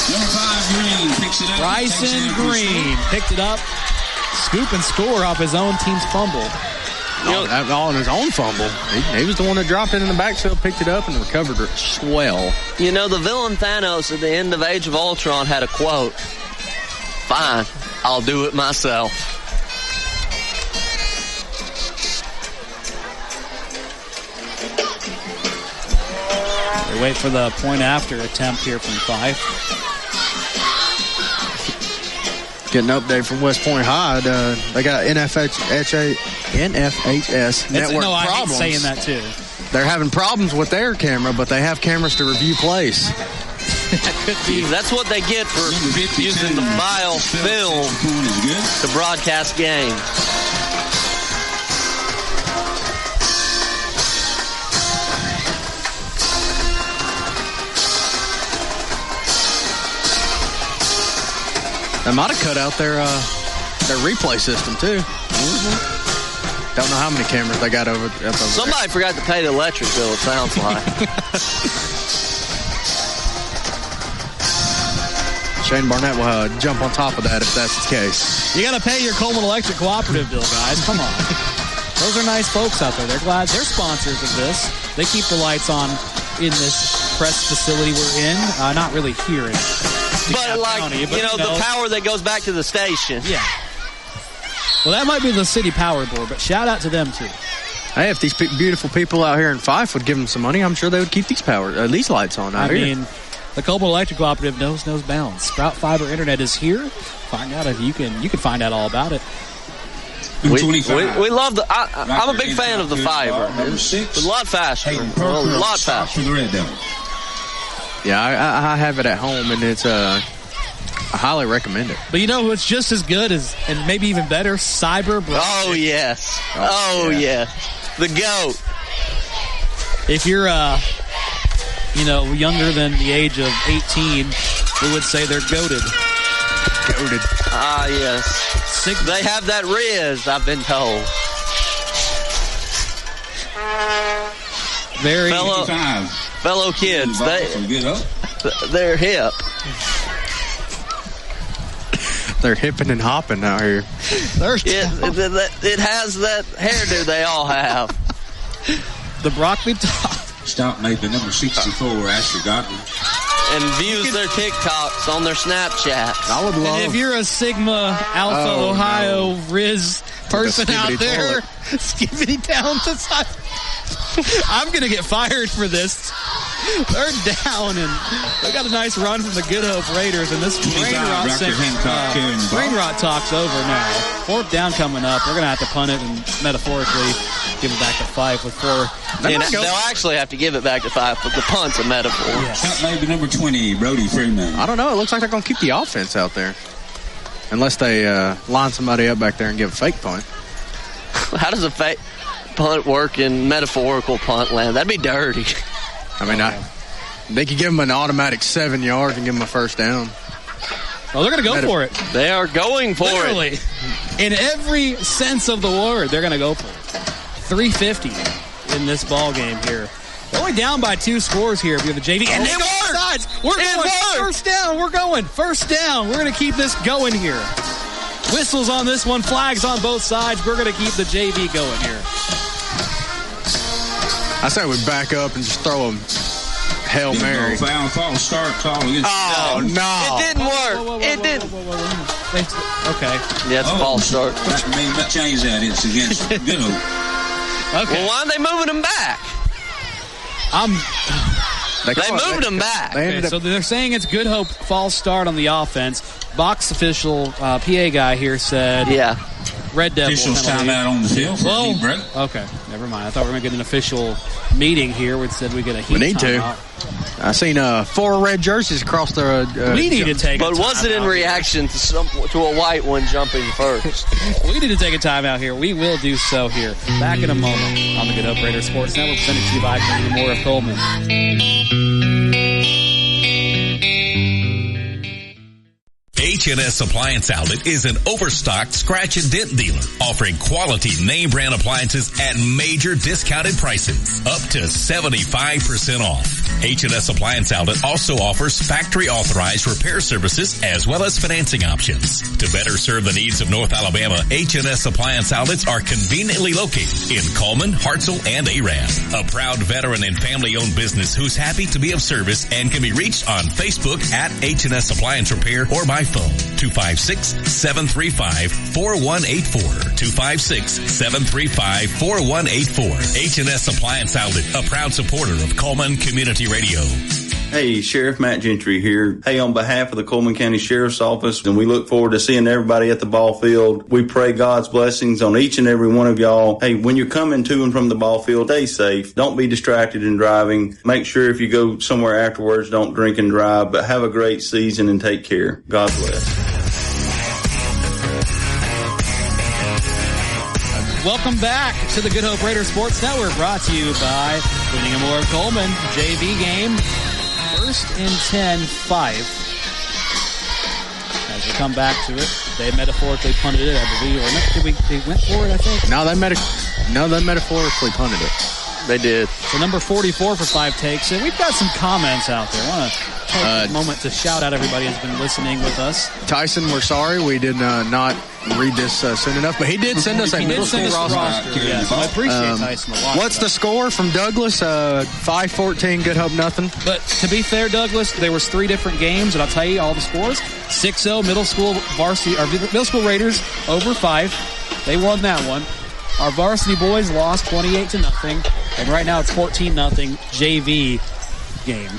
Number 5, Green picks it up. Bryson Green picked it up. Scoop and score off his own team's fumble. All in his own fumble. He was the one that dropped it in the backfield, picked it up, and recovered it swell. You know, the villain Thanos at the end of Age of Ultron had a quote. Fine, I'll do it myself. They wait for the point after attempt here from Fyffe. Getting an update from West Point High. They got NFHS network I hate problems. saying that too. They're having problems with their camera, but they have cameras to review plays. That could be. That's what they get for using the file film to broadcast games. They might have cut out their replay system, too. Don't know how many cameras they got over there. Somebody forgot to pay the electric bill, it sounds like. Shane Barnett will jump on top of that if that's the case. You got to pay your Coleman Electric Cooperative bill, guys. Come on. Those are nice folks out there. They're glad they're sponsors of this. They keep the lights on in this press facility we're in. Not really here in But like, County, but, the power that goes back to the station. Yeah. Well, that might be the city power board, but shout out to them, too. Hey, if these beautiful people out here in Fyffe would give them some money, I'm sure they would keep these lights on out here. I mean, the Coleman Electric Cooperative knows bounds. Sprout Fiber Internet is here. Find out if you can find out all about it. We love the. I'm a big fan of the fiber. It's a lot faster. A lot faster. Yeah, I have it at home, and it's I highly recommend it. But you know what's just as good as, and maybe even better, Cyber Broadband. Oh yes. Oh yes. The GOAT. If you're younger than the age of 18, we would say they're goated. Goated. Ah, yes. They have that Riz, I've been told. Very fellow kids. They're hip. They're hipping and hopping out here. It has that hairdo they all have. The broccoli top. Stop maybe number 64, Ashley Godwin. And views their TikToks on their Snapchats. I would love. And if you're a Sigma Alpha Ohio Riz person out there, skibbity down the side. I'm going to get fired for this. They're down, and they got a nice run from the Good Hope Raiders, and this rain rot talk's over now. 4th down coming up. They're going to have to punt it and metaphorically give it back to Fyffe with 4. They'll actually have to give it back to Fyffe, but the punt's a metaphor. Yes. Maybe number 20, Brody Freeman. I don't know. It looks like they're going to keep the offense out there. Unless they line somebody up back there and give a fake punt. How does a fake punt work in metaphorical punt land? That'd be dirty. I mean, they could give them an automatic 7 yards and give them a first down. Oh, they're going to go for it. They are going for Literally. it. In every sense of the word, they're going to go for it. 350 in this ball game here. They're only down by 2 scores here if you have the JV. And it works! We're going. First down. We're going. First down. We're going to keep this going here. Whistles on this one. Flags on both sides. We're going to keep the JV going here. I say we back up and just throw them Hail Mary. Foul start call against no. It didn't work. It didn't. Okay. Yeah, it's a false start. That change that. It's against Good Hope. Okay. Well, why are they moving them back? They moved them back. Okay, so they're saying it's Good Hope false start on the offense. Box official, PA guy here said, Red Devil. Officials timeout on the field for a heat break. Okay, never mind. I thought we were going to get an official meeting here. We said we get a heat We need timeout. to. I seen 4 red jerseys across the. We need to take. But was it in reaction to a white one jumping first? We need to take a timeout here. We will do so here. Back in a moment on the Good Hope Raider Sports Network, presented to you by Community Moore of Coleman. H&S Appliance Outlet is an overstocked scratch and dent dealer offering quality name brand appliances at major discounted prices, up to 75% off. H&S Appliance Outlet also offers factory authorized repair services as well as financing options. To better serve the needs of North Alabama, H&S Appliance Outlets are conveniently located in Coleman, Hartselle, and Arab. A proud veteran and family owned business who's happy to be of service and can be reached on Facebook at H&S Appliance Repair or by phone 256-735-4184. 256-735-4184. H&S Appliance Outlet, a proud supporter of Coleman Community Radio. Hey, Sheriff Matt Gentry here. Hey, on behalf of the Coleman County Sheriff's Office, and we look forward to seeing everybody at the ball field. We pray God's blessings on each and every one of y'all. Hey, when you're coming to and from the ball field, stay safe. Don't be distracted in driving. Make sure if you go somewhere afterwards, don't drink and drive, but have a great season and take care. God bless. Welcome back to the Good Hope Raider Sports Network, brought to you by Community Moore of Coleman. JV game, 1st and 10, Fyffe. As we come back to it, they metaphorically punted it, I believe. Or they went for it, I think? No, they metaphorically punted it. They did. So number 44 for 5 takes it. We've got some comments out there. I want to take a moment to shout out everybody who's been listening with us. Tyson, we're sorry we did not read this soon enough, but he did send us a middle school roster. Yes, I appreciate Tyson a lot. What's the score from Douglas? 5-14, Good Hope, nothing. But to be fair, Douglas, there was 3 different games, and I'll tell you all the scores. 6-0 middle school middle school Raiders over Fyffe. They won that one. Our varsity boys lost 28-0, and right now it's 14-0 JV game.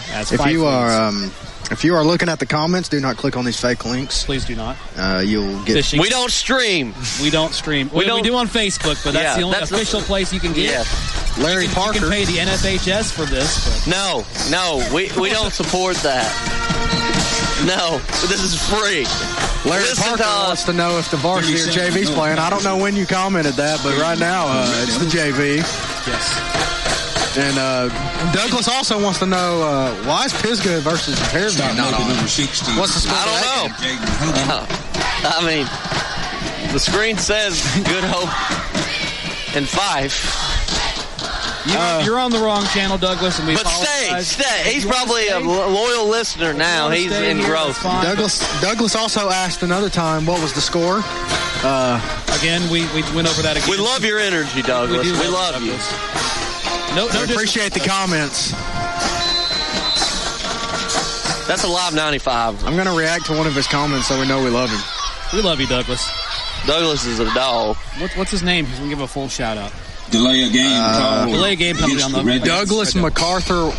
If you are looking at the comments, do not click on these fake links. Please do not. You'll get fishing. We don't stream. We don't stream. We do on Facebook, but that's the only official place you can get. Yeah. Larry Parker. You can pay the NFHS for this. But. No, we don't support that. No, this is free. Larry Parker wants to know if the varsity or JV's playing. I don't know when you commented that, but right now it's the JV. Yes. And Douglas also wants to know why is Pisgah versus Fairview not on? Number 60. What's the score? I don't know. I mean, the screen says Good Hope and Fyffe. You're on the wrong channel, Douglas, and we apologize. Stay. He's probably a loyal listener now. He's engrossed. Douglas also asked another time, what was the score? Again, we went over that again. We love your energy, Douglas. We love you. We appreciate the comments. That's a live 95. I'm going to react to one of his comments so we know we love him. We love you, Douglas. Douglas is a dog. What's his name? He's going to give a full shout-out. Delay a game. Delay a game penalty on the Douglas MacArthur.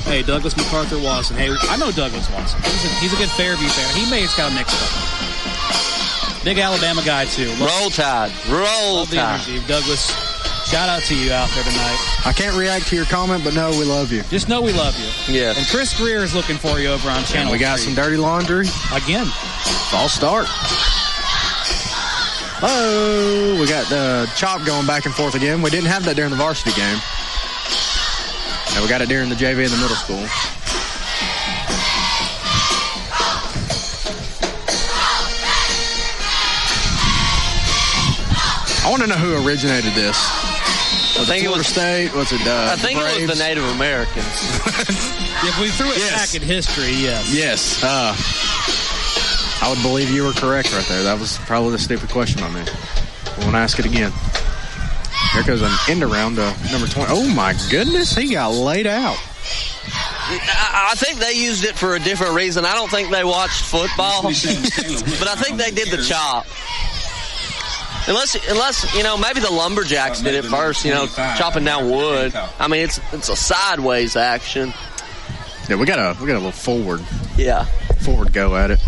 Hey, Douglas MacArthur Watson. Hey, I know Douglas Watson. He's a good Fairview fan. He may have got mixed up. Big Alabama guy, too. Roll Tide. Roll Tide. Douglas, shout out to you out there tonight. I can't react to your comment, but no, we love you. Just know we love you. Yeah. And Chris Greer is looking for you over on Channel 3. We got some dirty laundry. Again. False start. Oh, we got the chop going back and forth again. We didn't have that during the varsity game. And we got it during the JV in the middle school. I want to know who originated this. I think it was State. What's it? I think it was the Native Americans. If we threw it back in history, yes. Yes. I would believe you were correct right there. That was probably the stupid question I made. I won't ask it again. Here goes an end around to number 20. Oh, my goodness. He got laid out. I think they used it for a different reason. I don't think they watched football, but I think they did the chop. Unless maybe the Lumberjacks did it first, chopping down wood. I mean, it's a sideways action. Yeah, we got a little forward. Yeah. Forward go at it.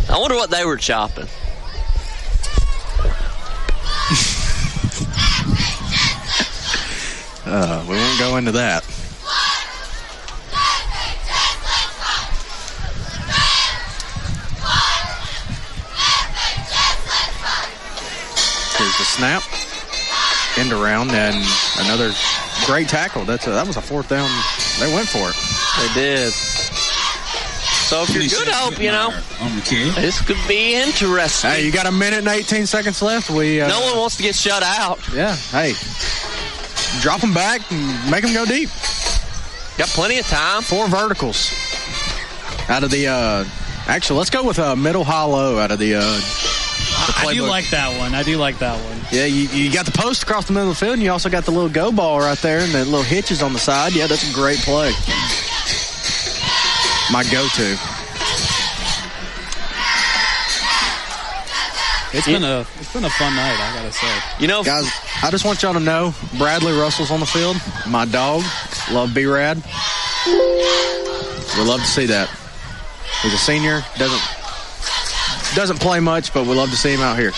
I wonder what they were chopping. We won't go into that. Here's the snap. End around and another great tackle. That was a 4th down. They went for it. They did. So if you're Good Hope, this could be interesting. Hey, you got 1 minute and 18 seconds left. No one wants to get shut out. Yeah, hey. Drop them back and make them go deep. Got plenty of time. 4 verticals. Out of the, actually, let's go with middle high-low out of the I do like that one. Yeah, you got the post across the middle of the field, and you also got the little go ball right there and the little hitches on the side. Yeah, that's a great play. My go-to. It's been a fun night, I gotta say. Guys, I just want y'all to know Bradley Russell's on the field. My dog. Love B-Rad. We love to see that. He's a senior. Doesn't play much, but we love to see him out here.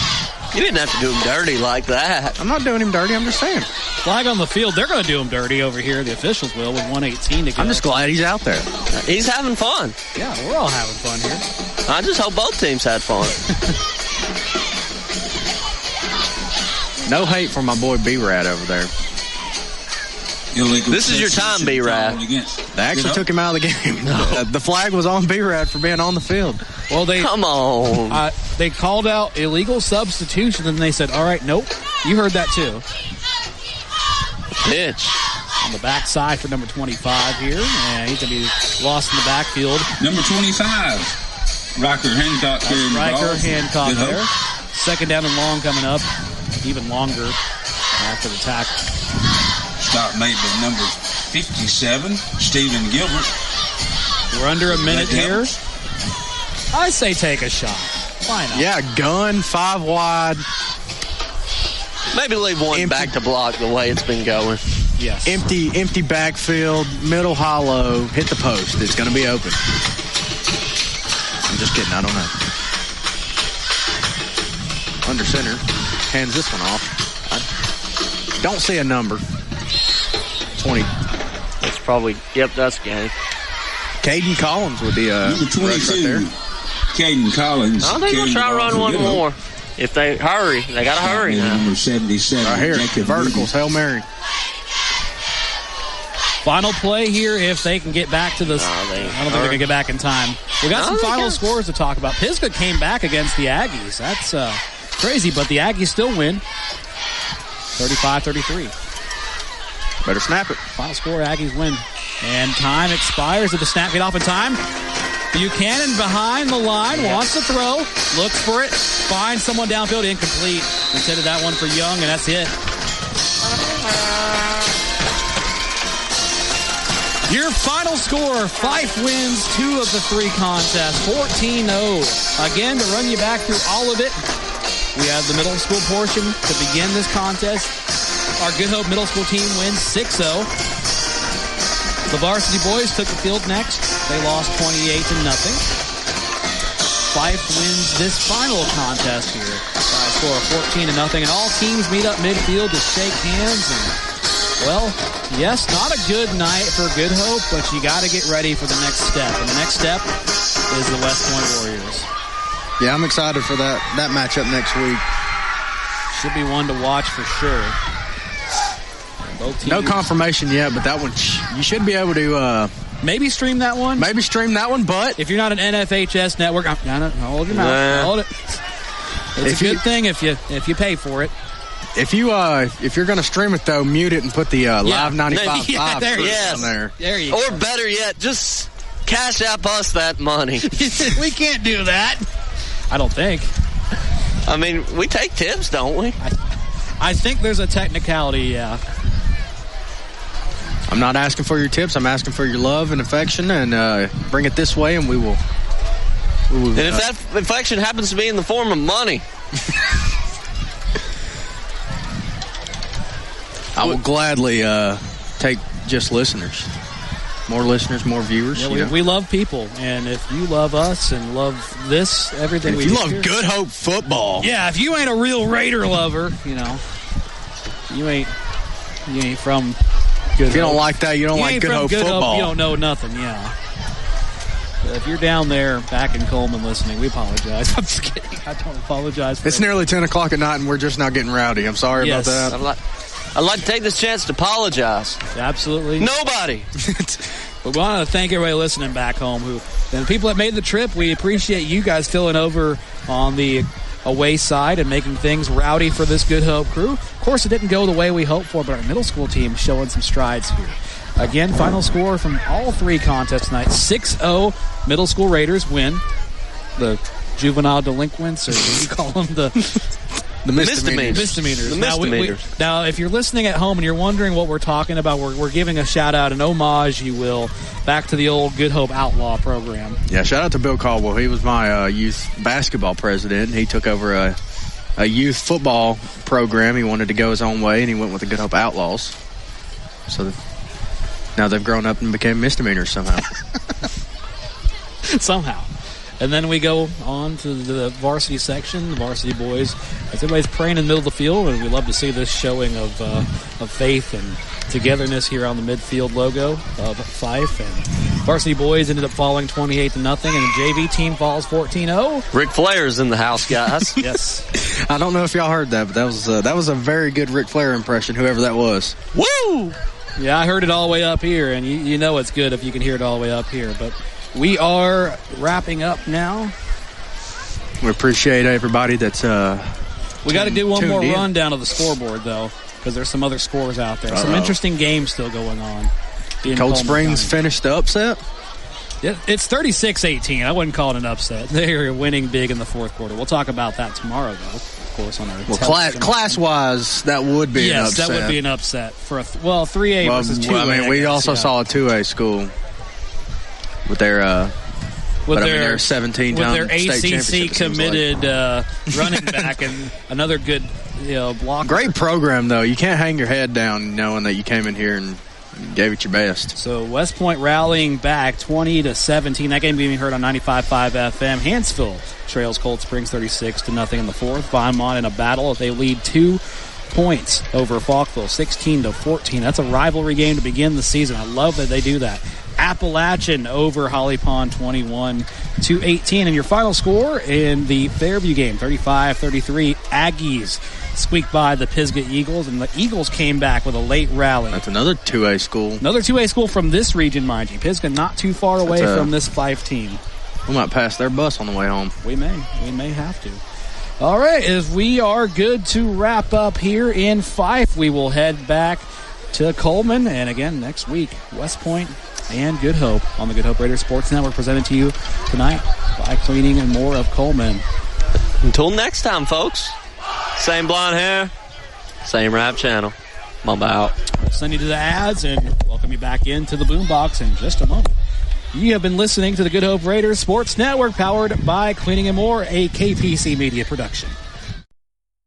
You didn't have to do him dirty like that. I'm not doing him dirty. I'm just saying. Flag on the field. They're going to do him dirty over here. The officials will with 1:18 to go. I'm just glad he's out there. He's having fun. Yeah, we're all having fun here. I just hope both teams had fun. No hate for my boy B-Rad over there. illegal. This is your time, B-Rad. They actually took him out of the game. No. The flag was on B-Rad for being on the field. Well, come on. They called out illegal substitution, and they said, all right, nope. You heard that too. Pitch. On the backside for number 25 here. And he's going to be lost in the backfield. Number 25. Riker Hancock there. Riker Hancock there. Second down and long coming up. Even longer after the tackle. Stop made by number 57, Stephen Gilbert. We're under a minute here. I say take a shot. Why not? Yeah, gun, 5 wide. Maybe leave one back to block the way it's been going. Yes. Empty backfield, middle hollow, hit the post. It's going to be open. I'm just kidding. I don't know. Under center. Hands this one off. I don't see a number. 20. That's probably, that's game. Caden Collins would be a number 22. Right there. Caden Collins. I think they'll try to run one more. If they hurry, they got to hurry now. Number 77. Right here. Verticals. Hail Mary. Final play here if they can get back to this. I don't think they're going to get back in time. We got some final scores to talk about. Pisgah came back against the Aggies. That's crazy, but the Aggies still win. 35-33. Better snap it. Final score, Aggies win. And time expires. Did the snap get off in time? Buchanan behind the line, wants to throw, looks for it, finds someone downfield, incomplete. Intended that one for Young, and that's it. Your final score, Fyffe wins 2 of the 3 contests, 14-0. Again, to run you back through all of it, we have the middle school portion to begin this contest. Our Good Hope middle school team wins 6-0. The varsity boys took the field next. They lost 28-0. Fyffe wins this final contest here by a score of 14-0. And all teams meet up midfield to shake hands. And, well, yes, not a good night for Good Hope, but you got to get ready for the next step. And the next step is the West Point Warriors. Yeah, I'm excited for that matchup next week. Should be one to watch for sure. Both teams. No confirmation yet, but that one, you should be able to... maybe stream that one. But... if you're not an NFHS network... hold your mouth. Hold it. It's a good thing if you pay for it. If you're going to stream it, though, mute it and put the Live 95.5 on there. There you go. Or better yet, just cash app us that money. We can't do that. I don't think. I mean, we take tips, don't we? I think there's a technicality, yeah. I'm not asking for your tips. I'm asking for your love and affection, and bring it this way, and we will. And if that affection happens to be in the form of money, I will gladly take just listeners. More listeners, more viewers. Yeah, we love people, and if you love us and love this, everything we do. If you love Good Hope football. Yeah, if you ain't a real Raider lover, you ain't from Good Hope. If you don't like that, you don't like Good Hope football. You don't know nothing, yeah. But if you're down there back in Coleman listening, we apologize. I'm just kidding. I don't apologize for It's nearly 10 o'clock at night, and we're just now getting rowdy. I'm sorry about that. I'd like to take this chance to apologize. Absolutely. Nobody. But we want to thank everybody listening back home. And the people that made the trip, we appreciate you guys filling over on the away side and making things rowdy for this Good Hope crew. Of course, it didn't go the way we hoped for, but our middle school team showing some strides here. Again, final score from all 3 contests tonight, 6-0. Middle school Raiders win. The juvenile delinquents, or what do you call them? The misdemeanors. Now, if you're listening at home and you're wondering what we're talking about, we're giving a shout-out, an homage, you will, back to the old Good Hope Outlaw program. Yeah, shout out to Bill Caldwell. He was my youth basketball president. He took over a youth football program. He wanted to go his own way, and he went with the Good Hope Outlaws. So now they've grown up and became misdemeanors somehow. Somehow. And then we go on to the varsity section, the varsity boys. As everybody's praying in the middle of the field, and we love to see this showing of faith and togetherness here on the midfield logo of Fyffe. And varsity boys ended up falling 28-0, and the JV team falls 14-0. Ric Flair's in the house, guys. Yes. I don't know if y'all heard that, but that was a very good Ric Flair impression, whoever that was. Woo! Yeah, I heard it all the way up here, and you know it's good if you can hear it all the way up here. But we are wrapping up now. We appreciate everybody that's we got to do one more in. rundown of the scoreboard, though, because there's some other scores out there. Some interesting games still going on. Cold Springs finished the upset? It's 36-18. I wouldn't call it an upset. They're winning big in the fourth quarter. We'll talk about that tomorrow, though, of course, on our class-wise, that would be an upset. Yes, that would be an upset for 3A versus 2A. I mean, we also saw a 2A school with their their 17-time with their ACC committed running back and another good blocker. Great program, though. You can't hang your head down knowing that you came in here and gave it your best. So West Point rallying back 20-17. That game being heard on 95.5 FM. Hansville trails Cold Springs 36-0 in the fourth. Vinemont in a battle. They lead 2 points over Falkville, 16-14. That's a rivalry game to begin the season. I love that they do that. Appalachian over Holly Pond 21-18. And your final score in the Fairview game, 35-33. Aggies squeaked by the Pisgah Eagles, and the Eagles came back with a late rally. That's another 2A school. Another 2A school from this region, mind you. Pisgah not too far away from this Fyffe team. We might pass their bus on the way home. We may have to. All right, as we are good to wrap up here in Fyffe, we will head back to Coleman, and again next week, West Point and Good Hope on the Good Hope Raiders Sports Network, presented to you tonight by Cleaning and More of Coleman. Until next time, folks. Same blonde hair, same rap channel. Mamba out. We'll send you to the ads and welcome you back into the boombox in just a moment. You have been listening to the Good Hope Raiders Sports Network, powered by Cleaning and More, a KPC Media production.